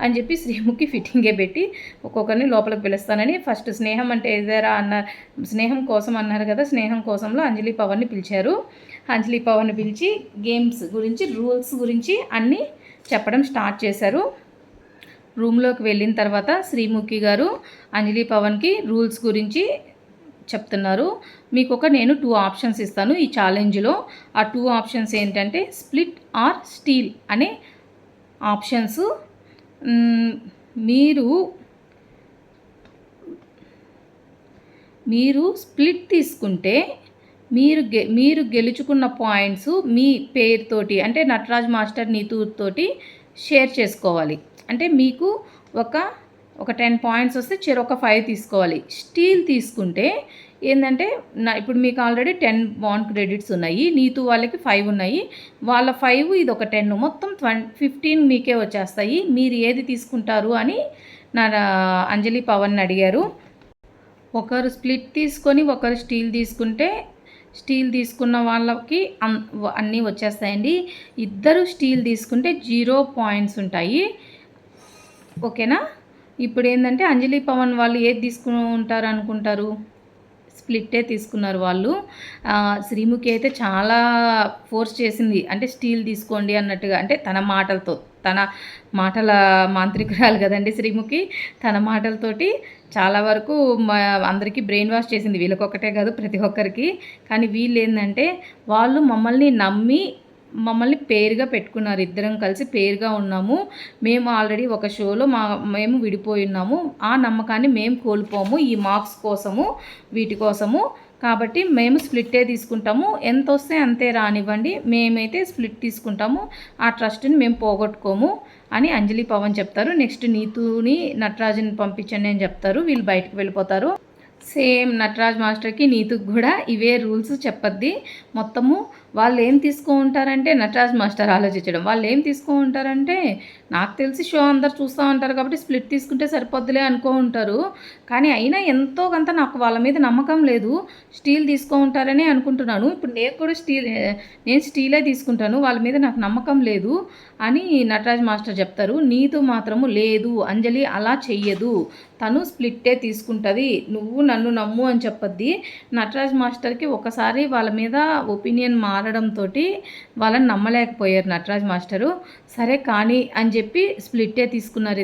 అని చెప్పి శ్రీముఖి ఫిట్టింగే పెట్టి ఒక్కొక్కరిని లోపలికి పిలుస్తానని. ఫస్ట్ స్నేహం అంటే ఏదైనా అన్నారు, స్నేహం కోసం అన్నారు కదా, స్నేహం కోసంలో అంజలి పవన్ని పిలిచారు. అంజలి పవన్ పిలిచి గేమ్స్ గురించి, రూల్స్ గురించి అన్నీ చెప్పడం స్టార్ట్ చేశారు. రూమ్లోకి వెళ్ళిన తర్వాత శ్రీముఖి గారు అంజలి పవన్కి రూల్స్ గురించి చెప్తున్నారు. మీకు నేను 2 ఆప్షన్స్ ఇస్తాను ఈ ఛాలెంజ్లో. ఆ 2 ఆప్షన్స్ ఏంటంటే స్ప్లిట్ ఆర్ స్టీల్ అనే ఆప్షన్స్. మీరు స్ప్లిట్ తీసుకుంటే మీరు గెలుచుకున్న పాయింట్స్ మీ పేరుతోటి, అంటే నటరాజ్ మాస్టర్ నీతుతోటి షేర్ చేసుకోవాలి. అంటే మీకు ఒక 10 పాయింట్స్ వస్తే చెరొక 5 తీసుకోవాలి. స్టీల్ తీసుకుంటే ఏంటంటే ఇప్పుడు మీకు ఆల్రెడీ 10 బాండ్ క్రెడిట్స్ ఉన్నాయి, నీతు వాళ్ళకి 5 ఉన్నాయి, వాళ్ళ 5 ఇది ఒక 10, మొత్తం 15 మీకే వచ్చేస్తాయి. మీరు ఏది తీసుకుంటారు అని అంజలి పవన్ అడిగారు. ఒకరు స్ప్లిట్ తీసుకొని ఒకరు స్టీల్ తీసుకుంటే స్టీల్ తీసుకున్న వాళ్ళకి అన్నీ వచ్చేస్తాయండి. ఇద్దరు స్టీల్ తీసుకుంటే 0 పాయింట్స్ ఉంటాయి. ఓకేనా? ఇప్పుడు ఏంటంటే అంజలి పవన్ వాళ్ళు ఏది తీసుకుంటారు అనుకుంటారు? స్ప్లిట్టే తీసుకున్నారు వాళ్ళు. శ్రీముఖి అయితే చాలా ఫోర్స్ చేసింది, అంటే స్టీల్ తీసుకోండి అన్నట్టుగా, అంటే తన మాటల మాంత్రికురాలు కదండి శ్రీముఖి. తన మాటలతోటి చాలా వరకు అందరికీ బ్రెయిన్ వాష్ చేసింది, వీళ్ళకొక్కటే కాదు ప్రతి ఒక్కరికి. కానీ వీళ్ళు ఏంటంటే వాళ్ళు మమ్మల్ని పేరుగా పెట్టుకున్నారు, ఇద్దరం కలిసి పేరుగా ఉన్నాము, మేము ఆల్రెడీ ఒక షోలో మేము విడిపోయి ఉన్నాము, ఆ నమ్మకాన్ని మేము కోల్పోము ఈ మార్క్స్ కోసము వీటి కోసము, కాబట్టి మేము స్ప్లిట్టే తీసుకుంటాము, ఎంత వస్తే అంతే రానివ్వండి, మేమైతే స్ప్లిట్ తీసుకుంటాము, ఆ ట్రస్ట్ని మేము పోగొట్టుకోము అని అంజలి పవన్ చెప్తారు. నెక్స్ట్ నీతుని నటరాజుని పంపించండి అని చెప్తారు. వీళ్ళు బయటకు వెళ్ళిపోతారు. సేమ్ నటరాజ్ మాస్టర్కి నీతుకు కూడా ఇవే రూల్స్ చెప్పద్ది. మొత్తము వాళ్ళు ఏం తీసుకో ఉంటారంటే నటరాజ్ మాస్టర్ ఆలోచించడం. వాళ్ళు ఏం తీసుకో ఉంటారంటే నాకు తెలిసి షో అందరూ చూస్తా ఉంటారు కాబట్టి స్ప్లిట్ తీసుకుంటే సరిపోద్దిలే అనుకో ఉంటారు. కానీ అయినా ఎంతో కొంత నాకు వాళ్ళ మీద నమ్మకం లేదు. స్టీల్ తీసుకో ఉంటారని అనుకుంటున్నాను. ఇప్పుడు నేను స్టీలే తీసుకుంటాను. వాళ్ళ మీద నాకు నమ్మకం లేదు అని నటరాజ్ మాస్టర్ చెప్తారు. నీతో మాత్రము లేదు అంజలి అలా చెయ్యదు. తను స్ప్లిట్టే తీసుకుంటుంది. నువ్వు నన్ను నమ్ము అని చెప్పద్ది. నటరాజ్ మాస్టర్కి ఒకసారి వాళ్ళ మీద ఒపీనియన్ మారడంతో వాళ్ళని నమ్మలేకపోయారు నటరాజ్ మాస్టరు. సరే కానీ అని చెప్పి స్ప్లిట్టే తీసుకున్నారు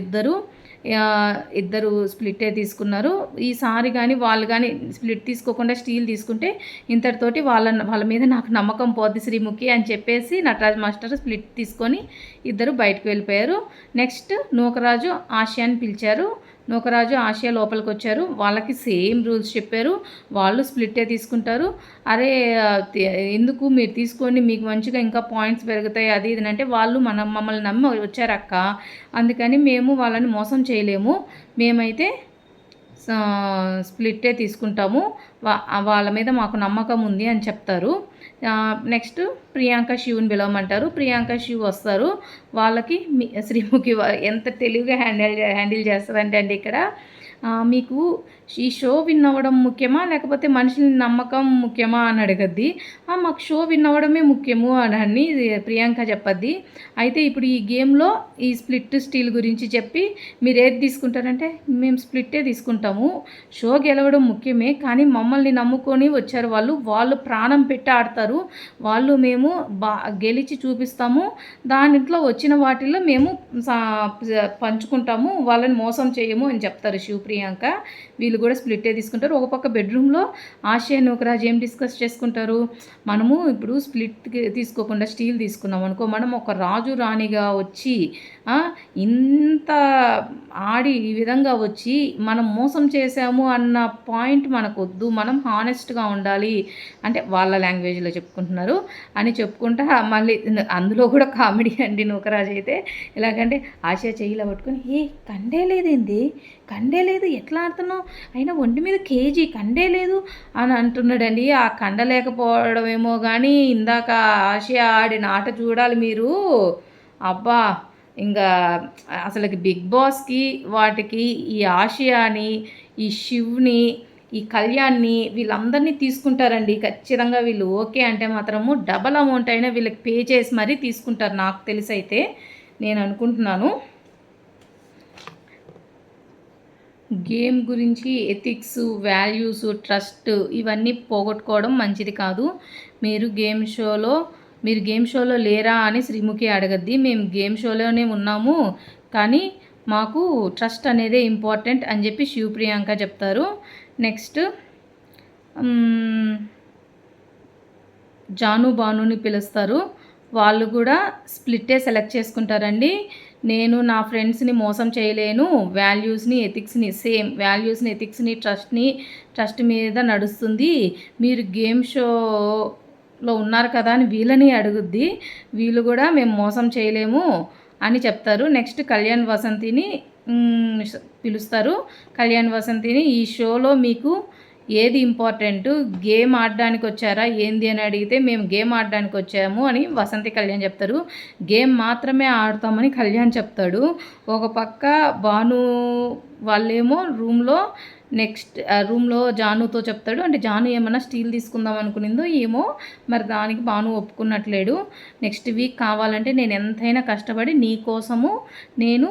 ఇద్దరు స్ప్లిట్టే తీసుకున్నారు. ఈసారి కానీ వాళ్ళు కానీ స్ప్లిట్ తీసుకోకుండా స్టీల్ తీసుకుంటే ఇంతటితోటి వాళ్ళ మీద నాకు నమ్మకం పోద్ది శ్రీముఖి అని చెప్పేసి నటరాజ్ మాస్టర్ స్ప్లిట్ తీసుకొని ఇద్దరు బయటకు వెళ్ళిపోయారు. నెక్స్ట్ నూకరాజు ఆసియాని పిలిచారు. నూకరాజు ఆసియా లోపలికి వచ్చారు. వాళ్ళకి సేమ్ రూల్స్ చెప్పారు. వాళ్ళు స్ప్లిట్టే తీసుకుంటారు. అరే ఎందుకు మీరు తీసుకోండి, మీకు మంచిగా ఇంకా పాయింట్స్ పెరుగుతాయి అది ఇది అంటే వాళ్ళు మమ్మల్ని నమ్మి వచ్చారక్క, అందుకని మేము వాళ్ళని మోసం చేయలేము, మేమైతే స్ప్లిట్టే తీసుకుంటాము, వాళ్ళ మీద మాకు నమ్మకం ఉంది అని చెప్తారు. నెక్స్ట్ ప్రియాంక శివుని పిలవమంటారు. ప్రియాంక శివ్ వస్తారు. వాళ్ళకి శ్రీముఖి ఎంత తెలివిగా హ్యాండిల్ చేస్తుందంటే అండి ఇక్కడ మీకు ఈ షో విన్ అవ్వడం ముఖ్యమా లేకపోతే మనుషులని నమ్మకం ముఖ్యమా అని అడగద్ది. మాకు షో విన్ అవ్వడమే ముఖ్యము అని ప్రియాంక చెప్పద్ది. అయితే ఇప్పుడు ఈ గేమ్లో ఈ స్ప్లిట్ స్టీల్ గురించి చెప్పి మీరు ఏది తీసుకుంటారంటే మేము స్ప్లిట్టే తీసుకుంటాము, షో గెలవడం ముఖ్యమే కానీ మమ్మల్ని నమ్ముకొని వచ్చారు వాళ్ళు ప్రాణం పెట్టి ఆడతారు, వాళ్ళు మేము గెలిచి చూపిస్తాము, దాంట్లో వచ్చిన వాటిల్లో మేము పంచుకుంటాము, వాళ్ళని మోసం చేయము అని చెప్తారు ప్రియాంక. వీళ్ళు కూడా స్ప్లిట్టే తీసుకుంటారు. ఒక పక్క బెడ్రూమ్లో ఆసియా నూకరాజ్ ఏం డిస్కస్ చేసుకుంటారు, మనము ఇప్పుడు స్ప్లిట్ తీసుకోకుండా స్టీల్ తీసుకున్నాం అనుకో, మనం ఒక రాజు రాణిగా వచ్చి ఇంత ఆడి ఈ విధంగా వచ్చి మనం మోసం చేసాము అన్న పాయింట్ మనకు వద్దు, మనం హానెస్ట్గా ఉండాలి అంటే వాళ్ళ లాంగ్వేజ్లో చెప్పుకుంటున్నారు అని చెప్పుకుంటా మళ్ళీ అందులో కూడా కామెడీ అండి. నూకరాజు అయితే ఎలాగంటే ఆసియా చెయ్యిలో పట్టుకొని కండే లేదు ఎట్లా ఆడుతున్నావు, అయినా ఒంటి మీద కేజీ కండే లేదు అని అంటున్నాడండి. ఆ కండ లేకపోవడం ఏమో కానీ ఇందాక ఆసియా ఆడిన ఆట చూడాలి మీరు, అబ్బా ఇంకా అసలుకి బిగ్ బాస్కి వాటికి ఈ ఆసియాని ఈ శివ్ని ఈ కళ్యాణ్ని వీళ్ళందరినీ తీసుకుంటారండి ఖచ్చితంగా. వీళ్ళు ఓకే అంటే మాత్రము డబల్ అమౌంట్ అయినా వీళ్ళకి పే చేసి మరీ తీసుకుంటారు నాకు తెలిసి అయితే నేను అనుకుంటున్నాను. గేమ్ గురించి ఎథిక్స్, వాల్యూస్, ట్రస్ట్ ఇవన్నీ పోగొట్టుకోవడం మంచిది కాదు. మీరు గేమ్ షోలో లేరా అని శ్రీముఖి అడగద్ది. మేము గేమ్ షోలోనే ఉన్నాము కానీ మాకు ట్రస్ట్ అనేదే ఇంపార్టెంట్ అని చెప్పి ప్రియాంక చెప్తారు. నెక్స్ట్ భానుని పిలుస్తారు. వాళ్ళు కూడా స్ప్లిట్టే సెలెక్ట్ చేసుకుంటారండి. నేను నా ఫ్రెండ్స్ని మోసం చేయలేను, వాల్యూస్ని ఎథిక్స్ని ట్రస్ట్ మీద నడుస్తుంది, మీరు గేమ్ షోలో ఉన్నారు కదా అని వీళ్ళని అడుగుద్ది. వీళ్ళు కూడా మేము మోసం చేయలేము అని చెప్తారు. నెక్స్ట్ కళ్యాణ్ వసంతిని పిలుస్తారు. కళ్యాణ్ వసంతిని ఈ షోలో మీకు ఏది ఇంపార్టెంట్, గేమ్ ఆడడానికి వచ్చారా ఏంది అని అడిగితే మేము గేమ్ ఆడడానికి వచ్చాము అని వసంతి కళ్యాణ్ చెప్తారు. గేమ్ మాత్రమే ఆడతామని కళ్యాణ్ చెప్తాడు. ఒక పక్క భాను వాళ్ళేమో రూమ్లో జానుతో చెప్తాడు. అంటే జాను ఏమన్నా స్టీల్ తీసుకుందాం అనుకునిందో ఏమో మరి దానికి భాను ఒప్పుకున్నట్లేడు. నెక్స్ట్ వీక్ కావాలంటే నేను ఎంతైనా కష్టపడి నీ కోసము నేను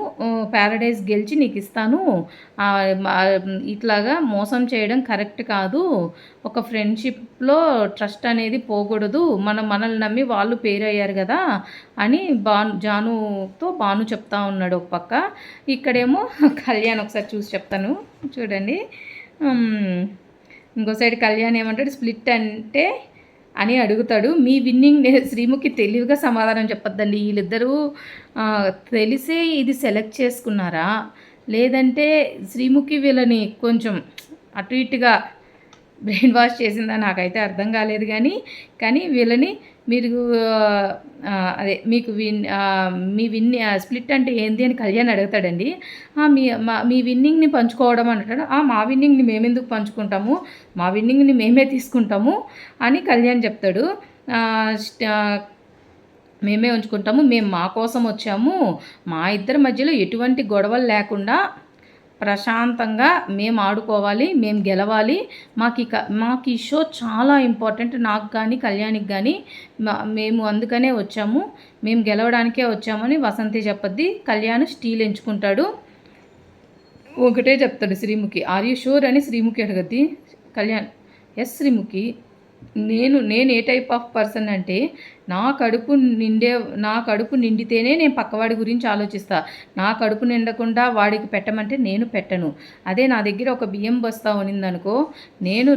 ప్యారడైజ్ గెలిచి నీకు ఇస్తాను, ఇట్లాగా మోసం చేయడం కరెక్ట్ కాదు, ఒక ఫ్రెండ్షిప్లో ట్రస్ట్ అనేది పోకూడదు, మనల్ని నమ్మి వాళ్ళు పేరు అయ్యారు కదా అని జానుతో భాను చెప్తా ఉన్నాడు ఒక పక్క. ఇక్కడేమో కళ్యాణ్ ఒకసారి చూసి చెప్తాను చూడండి. ఇంకో సైడ్ కళ్యాణ్ ఏమంటాడు, స్ప్లిట్ అంటే అని అడుగుతాడు. మీ విన్నింగ్ శ్రీముఖి తెలివిగా సమాధానం చెప్పొద్దండి. వీళ్ళిద్దరూ తెలిసే ఇది సెలెక్ట్ చేసుకున్నారా లేదంటే శ్రీముఖి వీళ్ళని కొంచెం అటు ఇటుగా బ్రెయిన్ వాష్ చేసిందా నాకైతే అర్థం కాలేదు. కానీ వీళ్ళని మీరు అదే మీకు మీ స్ప్లిట్ అంటే ఏంది అని కళ్యాణ్ అడుగుతాడండి. మీ విన్నింగ్ని పంచుకోవడం అంటాడు. మా విన్నింగ్ని మేమెందుకు పంచుకుంటాము, మా విన్నింగ్ని మేమే తీసుకుంటాము అని కళ్యాణ్ చెప్తాడు. మేమే ఉంచుకుంటాము, మేము మా కోసం వచ్చాము, మా ఇద్దరి మధ్యలో ఎటువంటి గొడవలు లేకుండా ప్రశాంతంగా మేము ఆడుకోవాలి, మేము గెలవాలి, మాకు ఈ షో చాలా ఇంపార్టెంట్, నాకు కానీ కళ్యాణికి కానీ, మేము అందుకనే వచ్చాము, మేము గెలవడానికే వచ్చామని వసంతి చెప్పద్ది. కళ్యాణ్ స్టీల్ ఎంచుకుంటాడు. ఒకటే చెప్తాడు శ్రీముఖి, ఆర్ యూ షూర్ అని శ్రీముఖి అడగద్ది. కళ్యాణ్ ఎస్ శ్రీముఖి, నేను ఏ టైప్ ఆఫ్ పర్సన్ అంటే నా కడుపు నిండితేనే నేను పక్కవాడి గురించి ఆలోచిస్తా. నా కడుపు నిండకుండా వాడికి పెట్టమంటే నేను పెట్టను. అదే నా దగ్గర ఒక బియ్యం బస్తా ఉన్నిందనుకో, నేను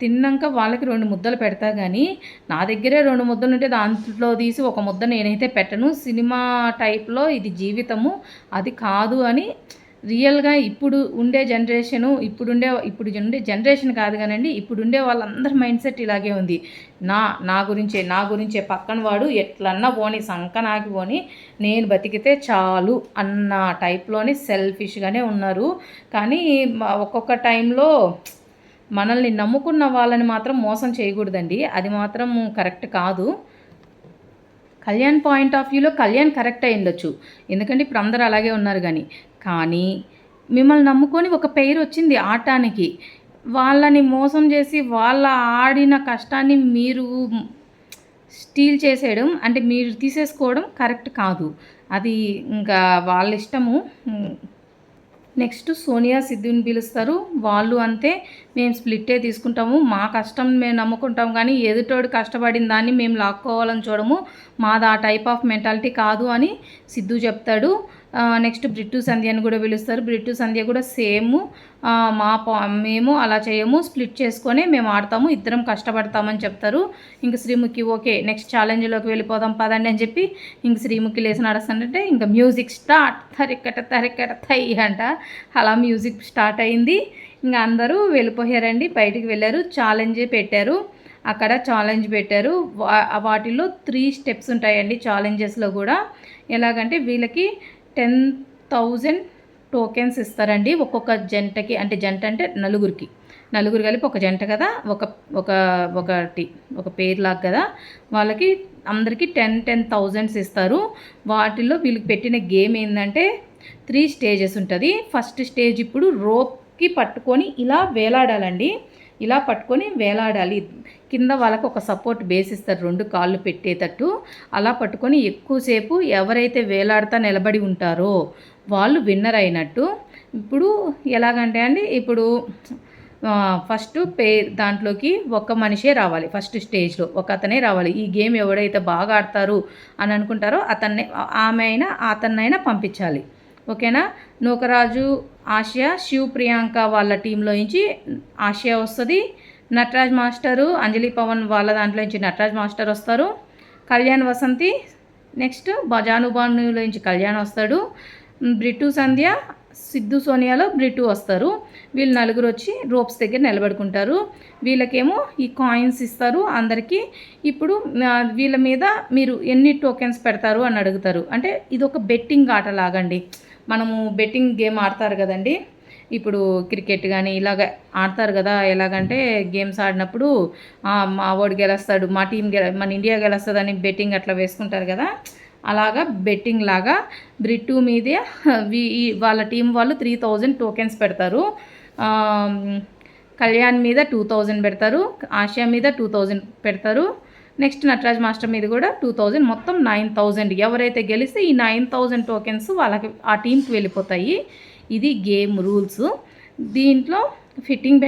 తిన్నాక వాళ్ళకి 2 ముద్దలు పెడతా, కానీ నా దగ్గరే 2 ముద్దలు ఉంటే దాంట్లో తీసి ఒక ముద్ద నేనైతే పెట్టను. సినిమా టైప్లో ఇది జీవితము, అది కాదు అని రియల్గా ఇప్పుడు ఉండే జనరేషన్ కాదు కానండి, ఇప్పుడుండే వాళ్ళందరి మైండ్ సెట్ ఇలాగే ఉంది. నా గురించే పక్కన వాడు ఎట్లన్నా పోని, సంకనాకి పోని, నేను బతికితే చాలు అన్న టైప్లోని సెల్ఫిష్గానే ఉన్నారు. కానీ ఒక్కొక్క టైంలో మనల్ని నమ్ముకున్న వాళ్ళని మాత్రం మోసం చేయకూడదండి, అది మాత్రం కరెక్ట్ కాదు. కళ్యాణ్ పాయింట్ ఆఫ్ వ్యూలో కళ్యాణ్ కరెక్ట్ అయి ఉండొచ్చు, ఎందుకంటే ఇప్పుడు అందరూ అలాగే ఉన్నారు. కానీ మిమ్మల్ని నమ్ముకొని ఒక పేరు వచ్చింది ఆడటానికి, వాళ్ళని మోసం చేసి వాళ్ళ ఆడిన కష్టాన్ని మీరు స్టీల్ చేసేయడం అంటే మీరు తీసేసుకోవడం కరెక్ట్ కాదు. అది ఇంకా వాళ్ళ ఇష్టము. నెక్స్ట్ సోనియా సిద్ధుని పిలుస్తారు. వాళ్ళు అంతే, మేము స్ప్లిట్టే తీసుకుంటాము, మా కష్టం మేము నమ్ముకుంటాం, కానీ ఎదుటోడు కష్టపడిన దాన్ని మేము లాక్కోవాలని చూడము, మాది ఆ టైప్ ఆఫ్ మెంటాలిటీ కాదు అని సిద్ధు చెప్తాడు. నెక్స్ట్ బ్రిట్టు సంధ్యని కూడా పిలుస్తారు. బ్రిట్టు సంధ్య కూడా సేమ్, మేము అలా చేయము, స్ప్లిట్ చేసుకొని మేము ఆడతాము, ఇద్దరం కష్టపడతామని చెప్తారు. ఇంక శ్రీముఖి ఓకే నెక్స్ట్ ఛాలెంజ్లోకి వెళ్ళిపోదాం పదండి అని చెప్పి ఇంక శ్రీముఖి లేచి నడుస్తుంటే ఇంకా మ్యూజిక్ స్టార్ట్, తరిక్కట థై అంట, అలా మ్యూజిక్ స్టార్ట్ అయింది. ఇంకా అందరూ వెళ్ళిపోయారండి, బయటికి వెళ్ళారు. ఛాలెంజ్ పెట్టారు, అక్కడ ఛాలెంజ్ పెట్టారు. వాటిల్లో 3 స్టెప్స్ ఉంటాయండి ఛాలెంజెస్లో కూడా. ఎలాగంటే వీళ్ళకి 10,000 టోకెన్స్ ఇస్తారండి ఒక్కొక్క జంటకి, అంటే జంట అంటే నలుగురు కలిపి ఒక జంట కదా, ఒక పేర్లాగా కదా, వాళ్ళకి అందరికీ 10,000 ఇస్తారు. వాటిల్లో వీళ్ళకి పెట్టిన గేమ్ ఏంటంటే 3 స్టేజెస్ ఉంటుంది. ఫస్ట్ స్టేజ్ ఇప్పుడు రోప్కి పట్టుకొని ఇలా వేలాడాలండి, ఇలా పట్టుకొని వేలాడాలి. కింద వాళ్ళకు ఒక సపోర్ట్ బేస్ ఇస్తారు 2 కాళ్ళు పెట్టేటట్టు, అలా పట్టుకొని ఎక్కువసేపు ఎవరైతే వేలాడుతా నిలబడి ఉంటారో వాళ్ళు విన్నర్ అయినట్టు. ఇప్పుడు ఎలాగంటే అండి, ఇప్పుడు ఫస్ట్ దాంట్లోకి ఒక మనిషే రావాలి, ఫస్ట్ స్టేజ్లో ఒక అతనే రావాలి. ఈ గేమ్ ఎవడైతే బాగా ఆడతారు అని అనుకుంటారో అతన్నైనా పంపించాలి. ఓకేనా. నూకరాజు, ఆసియా, శివ్, ప్రియాంక వాళ్ళ టీంలో నుంచి ఆసియా వస్తుంది. నటరాజ్ మాస్టరు, అంజలి పవన్ వాళ్ళ దాంట్లో నుంచి నటరాజ్ మాస్టర్ వస్తారు. కళ్యాణ్ వసంతి, నెక్స్ట్ జానుబానులో నుంచి కళ్యాణ్ వస్తాడు. బ్రిట్టు సంధ్య, సిద్ధు సోనియాలో బ్రిట్టు వస్తారు. వీళ్ళు నలుగురు వచ్చి రోప్స్ దగ్గర నిలబడుకుంటారు. వీళ్ళకేమో ఈ కాయిన్స్ ఇస్తారు అందరికీ. ఇప్పుడు వీళ్ళ మీద మీరు ఎన్ని టోకెన్స్ పెడతారు అని అడుగుతారు. అంటే ఇది ఒక బెట్టింగ్ ఆట లాగండి. మనము బెట్టింగ్ గేమ్ ఆడతారు కదండి, ఇప్పుడు క్రికెట్ కానీ ఇలాగ ఆడతారు కదా. ఎలాగంటే గేమ్స్ ఆడినప్పుడు మా వాడు గెలుస్తాడు, మన ఇండియా గెలుస్తుందని బెట్టింగ్ అట్లా వేసుకుంటారు కదా, అలాగా బెట్టింగ్ లాగా బ్రిట్టు మీదే వాళ్ళ టీం వాళ్ళు 3,000 టోకెన్స్ పెడతారు. కళ్యాణ్ మీద 2,000 పెడతారు, ఆసియా మీద 2,000 పెడతారు. నెక్స్ట్ నటరాజ్ మాస్టర్ మీద కూడా 2,000, మొత్తం 9,000. ఎవరైతే గెలిస్తే ఈ 9,000 టోకెన్స్ వాళ్ళకి ఆ టీంకి వెళ్ళిపోతాయి. ఇది గేమ్ రూల్స్. దీంట్లో ఫిట్టింగ్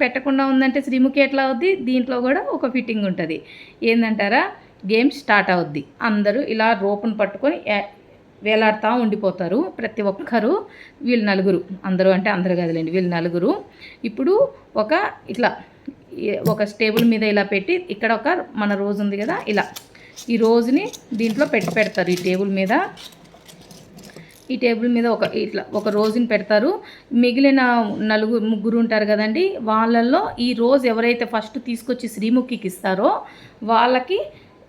పెట్టకుండా ఉందంటే శ్రీముఖి ఎట్లా అవుద్ది, దీంట్లో కూడా ఒక ఫిట్టింగ్ ఉంటుంది. ఏంటంటారా, గేమ్ స్టార్ట్ అవుద్ది. అందరూ ఇలా రోపును పట్టుకొని వేలాడుతూ ఉండిపోతారు ప్రతి ఒక్కరు. వీళ్ళు నలుగురు, అందరూ అంటే అందరు కదలేండి, వీళ్ళు నలుగురు ఇప్పుడు ఇట్లా ఒక టేబుల్ మీద ఇలా పెట్టి, ఇక్కడ మన రోజు ఉంది కదా, ఇలా ఈ రోజుని దీంట్లో పెడతారు. ఈ టేబుల్ మీద ఒక రోజుని పెడతారు. మిగిలిన ముగ్గురు ఉంటారు కదండి, వాళ్ళల్లో ఈ రోజు ఎవరైతే ఫస్ట్ తీసుకొచ్చి శ్రీముఖికి ఇస్తారో వాళ్ళకి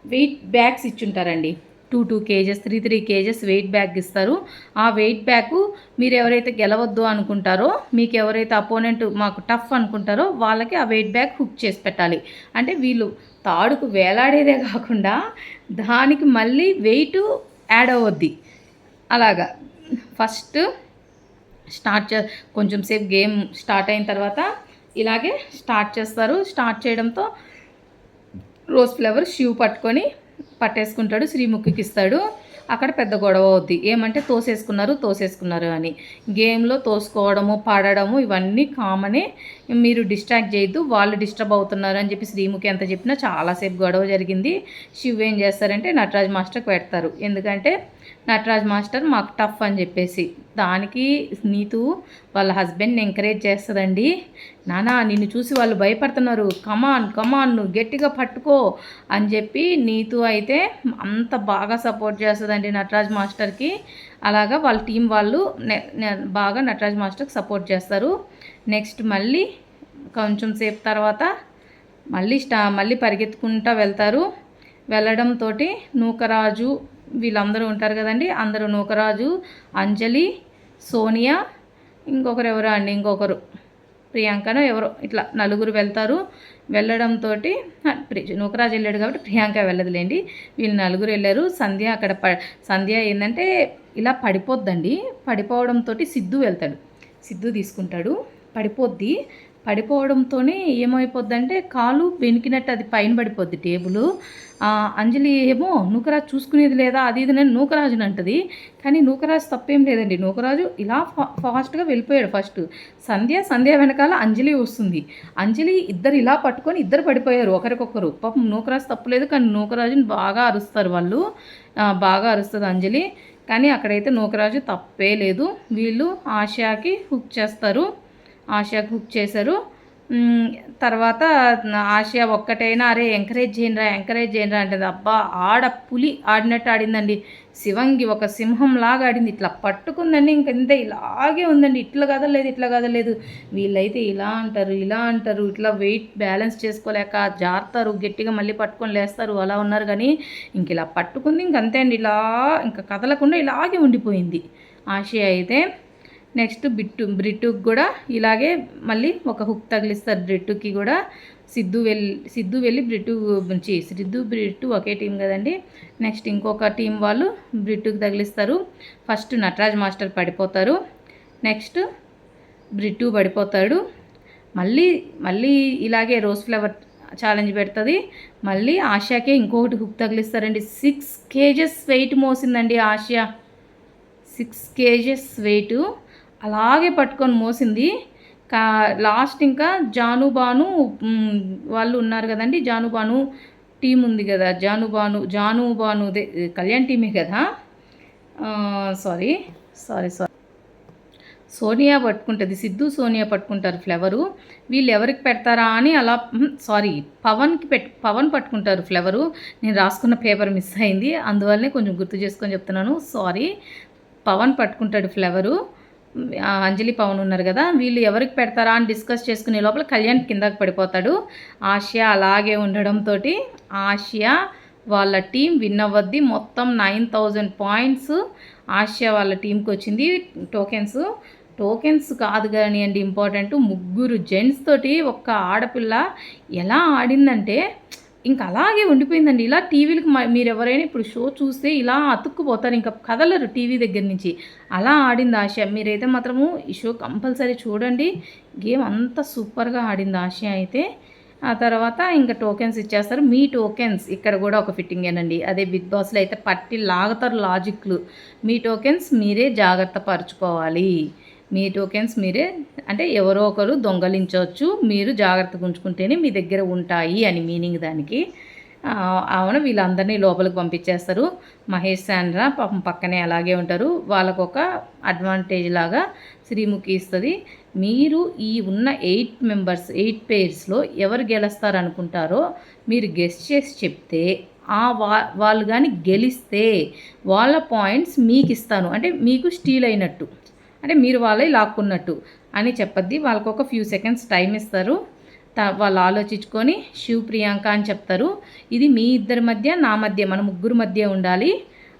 వెయిట్ బ్యాగ్స్ ఇచ్చుంటారండి. 2 కేజెస్ 3 కేజెస్ వెయిట్ బ్యాగ్ ఇస్తారు. ఆ వెయిట్ బ్యాగ్ మీరు ఎవరైతే గెలవద్దు అనుకుంటారో, మీకు ఎవరైతే అపోనెంట్ మాకు టఫ్ అనుకుంటారో వాళ్ళకి ఆ వెయిట్ బ్యాగ్ హుక్ చేసి పెట్టాలి. అంటే వీళ్ళు తాడుకు వేలాడేదే కాకుండా దానికి మళ్ళీ వెయిట్ యాడ్ అవ్వద్ది. అలాగా ఫస్ట్ కొంచెం సేపు గేమ్ స్టార్ట్ అయిన తర్వాత ఇలాగే స్టార్ట్ చేస్తారు. స్టార్ట్ చేయడంతో రోజ్ ఫ్లవర్ షూ పట్టేసుకుంటాడు, శ్రీముఖికి ఇస్తాడు. అక్కడ పెద్ద గొడవ అవుద్ది. ఏమంటే తోసేసుకున్నారు అని. గేమ్లో తోసుకోవడము, పడడము ఇవన్నీ కామనే. మీరు డిస్ట్రాక్ట్ చేయొద్దు, వాళ్ళు డిస్టర్బ్ అవుతున్నారు అని చెప్పి శ్రీముఖి ఎంత చెప్పినా చాలాసేపు గొడవ జరిగింది. శివ్ ఏం చేస్తారంటే నటరాజ్ మాస్టర్కి పెడతారు. ఎందుకంటే నటరాజ్ మాస్టర్ మాకు టఫ్ అని చెప్పేసి. దానికి నీతు వాళ్ళ హస్బెండ్ని ఎంకరేజ్ చేస్తుందండి. నానా నిన్ను చూసి వాళ్ళు భయపడుతున్నారు, కమాన్ నువ్వు గట్టిగా పట్టుకో అని చెప్పి నీతు అయితే అంత బాగా సపోర్ట్ చేస్తుందండి నటరాజ్ మాస్టర్కి. అలాగా వాళ్ళ టీం వాళ్ళు బాగా నటరాజ్ మాస్టర్కి సపోర్ట్ చేస్తారు. నెక్స్ట్ మళ్ళీ కొంచెం సేపు తర్వాత మళ్ళీ పరిగెత్తుకుంటూ వెళ్తారు. వెళ్ళడంతో నూకరాజు వీళ్ళందరూ ఉంటారు కదండి. అందరూ నూకరాజు, అంజలి, సోనియా, ఇంకొకరు ప్రియాంకనో ఎవరో ఇట్లా నలుగురు వెళ్తారు. వెళ్ళడంతో నూకరాజు వెళ్ళాడు కాబట్టి ప్రియాంక వెళ్ళదులేండి. వీళ్ళు నలుగురు వెళ్ళారు. సంధ్య ఏంటంటే ఇలా పడిపోద్దండి. పడిపోవడంతో సిద్ధు వెళ్తాడు. సిద్ధు తీసుకుంటాడు. పడిపోవడంతోనే ఏమైపోద్దంటే కాలు బెనికినట్టు అది పైన పడిపోద్ది టేబుల్. అంజలి ఏమో నూకరాజు చూసుకునేది లేదా అది ఇది నేను నూకరాజుని అంటది. కానీ నూకరాజు తప్పేం లేదండి. నూకరాజు ఇలా ఫాస్ట్గా వెళ్ళిపోయాడు. ఫస్ట్ సంధ్య వెనకాల అంజలి వస్తుంది. అంజలి ఇద్దరు ఇలా పట్టుకొని ఇద్దరు పడిపోయారు ఒకరికొకరు. పాపం నూకరాజు తప్పులేదు, కానీ నూకరాజుని బాగా అరుస్తారు వాళ్ళు. బాగా అరుస్తుంది అంజలి. కానీ అక్కడైతే నూకరాజు తప్పే లేదు. వీళ్ళు ఆశకి హుక్ చేశారు. తర్వాత ఆసియా ఒక్కటైనా అరే ఎంకరేజ్ చేయండిరా అంటే అబ్బా పులి ఆడినట్టు ఆడిందండి. శివంగి ఒక సింహంలాగా ఆడింది. ఇట్లా పట్టుకుందండి. ఇంకంతే ఇలాగే ఉందండి. ఇట్లా కదలేదు. వీళ్ళైతే ఇలా అంటారు ఇట్లా వెయిట్ బ్యాలెన్స్ చేసుకోలేక జారుతారు, గట్టిగా మళ్ళీ పట్టుకొని లేస్తారు. అలా ఉన్నారు. కానీ ఇంక ఇలా పట్టుకుంది. ఇంకంతే అండి. ఇలా ఇంకా కదలకుండా ఇలాగే ఉండిపోయింది ఆసియా అయితే. నెక్స్ట్ బ్రిట్టుకి కూడా ఇలాగే మళ్ళీ ఒక హుక్ తగిలిస్తారు. బ్రిట్టుకి కూడా సిద్ధు వెళ్ళి బ్రిట్టు ఒకే టీం కదండి. నెక్స్ట్ ఇంకొక టీం వాళ్ళు బ్రిట్టుకి తగిలిస్తారు. ఫస్ట్ నటరాజ్ మాస్టర్ పడిపోతారు. నెక్స్ట్ బ్రిట్టు పడిపోతాడు. మళ్ళీ ఇలాగే రోజ్ ఫ్లవర్ ఛాలెంజ్ పెడుతుంది. మళ్ళీ ఆసియాకే ఇంకొకటి హుక్ తగిలిస్తారండి. 6 కేజెస్ వెయిట్ మోసిందండి ఆసియా. 6 కేజెస్ వెయిట్ అలాగే పట్టుకొని మోసింది. లాస్ట్ ఇంకా జానుబాను వాళ్ళు ఉన్నారు కదండి. జానుబాను టీం ఉంది కదా. జానుబాను కళ్యాణ్ టీమే కదా. సారీ సోనియా పట్టుకుంటుంది. సిద్ధు సోనియా పట్టుకుంటారు ఫ్లవరు. వీళ్ళు ఎవరికి పెడతారా అని అలా పవన్ పట్టుకుంటారు ఫ్లవరు. నేను రాసుకున్న పేపర్ మిస్ అయింది, అందువల్లనే కొంచెం గుర్తు చేసుకొని చెప్తున్నాను. సారీ. పవన్ పట్టుకుంటాడు ఫ్లవరు. అంజలి పవన్ ఉన్నారు కదా. వీళ్ళు ఎవరికి పెడతారా అని డిస్కస్ చేసుకునే లోపల కళ్యాణ్ కిందకి పడిపోతాడు. ఆసియా అలాగే ఉండడంతో ఆసియా వాళ్ళ టీం విన్ అవ్వద్ది. మొత్తం 9000 పాయింట్స్ ఆసియా వాళ్ళ టీంకి వచ్చింది. టోకెన్స్ కాదు కానీ అండి ఇంపార్టెంట్. 3 జెంట్స్ తోటి ఒక్క ఆడపిల్ల ఎలా ఆడిందంటే ఇంకా అలాగే ఉండిపోయిందండి. ఇలా టీవీలకు మీరు ఎవరైనా ఇప్పుడు షో చూస్తే ఇలా అతుక్కుపోతారు, ఇంకా కదలరు టీవీ దగ్గర నుంచి. అలా ఆడింది ఆసియా. మీరైతే మాత్రము ఈ షో కంపల్సరీ చూడండి. గేమ్ అంత సూపర్గా ఆడింది ఆసియా అయితే. ఆ తర్వాత ఇంకా టోకెన్స్ ఇచ్చేస్తారు. మీ టోకెన్స్ ఇక్కడ కూడా ఒక ఫిట్టింగేనండి. అదే బిగ్ బాస్లో అయితే పట్టి లాగుతారు లాజిక్లు. మీ టోకెన్స్ మీరే జాగ్రత్త పరుచుకోవాలి. మీ టోకెన్స్ మీరే అంటే ఎవరో ఒకరు దొంగలించవచ్చు, మీరు జాగ్రత్తగా ఉంచుకుంటేనే మీ దగ్గర ఉంటాయి అని మీనింగ్ దానికి. అవును, వీళ్ళందరినీ లోపలికి పంపించేస్తారు. మహేష్ శాండ్రా పాపం పక్కనే అలాగే ఉంటారు. వాళ్ళకొక అడ్వాంటేజ్ లాగా శ్రీముఖి ఇస్తుంది. మీరు ఈ ఉన్న 8 పేర్స్లో ఎవరు గెలుస్తారనుకుంటారో మీరు గెస్ట్ చేసి చెప్తే వాళ్ళు కానీ గెలిస్తే వాళ్ళ పాయింట్స్ మీకు ఇస్తాను, అంటే మీకు స్టీల్ అయినట్టు, అంటే మీరు వాళ్ళే లాక్కున్నట్టు అని చెప్పద్ది. వాళ్ళకు ఒక ఫ్యూ సెకండ్స్ టైం ఇస్తారు. వాళ్ళు ఆలోచించుకొని శివ్ ప్రియాంక అని చెప్తారు. ఇది మీ ఇద్దరి మధ్య నా మధ్య మన 3 మధ్య ఉండాలి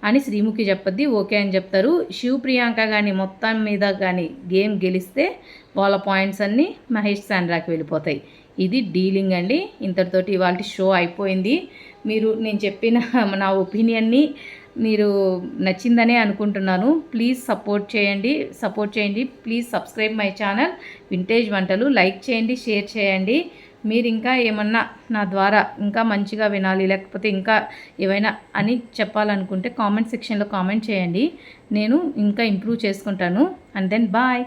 అని శ్రీముఖి చెప్పద్ది, ఓకే అని చెప్తారు. శివ్ ప్రియాంక కానీ మొత్తం మీద కానీ గేమ్ గెలిస్తే వాళ్ళ పాయింట్స్ అన్నీ మహేష్ సాండ్రాకి వెళ్ళిపోతాయి. ఇది డీలింగ్ అండి. ఇంతటితోటి ఇవాళ షో అయిపోయింది. మీరు నేను చెప్పిన నా ఒపీనియన్ని మీరు నచ్చిందనే అనుకుంటున్నాను. ప్లీజ్ సపోర్ట్ చేయండి. Please subscribe my channel vintage వంటలు. లైక్ చేయండి, షేర్ చేయండి. మీరు ఇంకా ఏమన్నా నా ద్వారా ఇంకా మంచిగా వినాలి, లేకపోతే ఇంకా ఏవైనా అని చెప్పాలనుకుంటే కామెంట్ సెక్షన్లో కామెంట్ చేయండి. నేను ఇంకా ఇంప్రూవ్ చేసుకుంటాను. And then bye.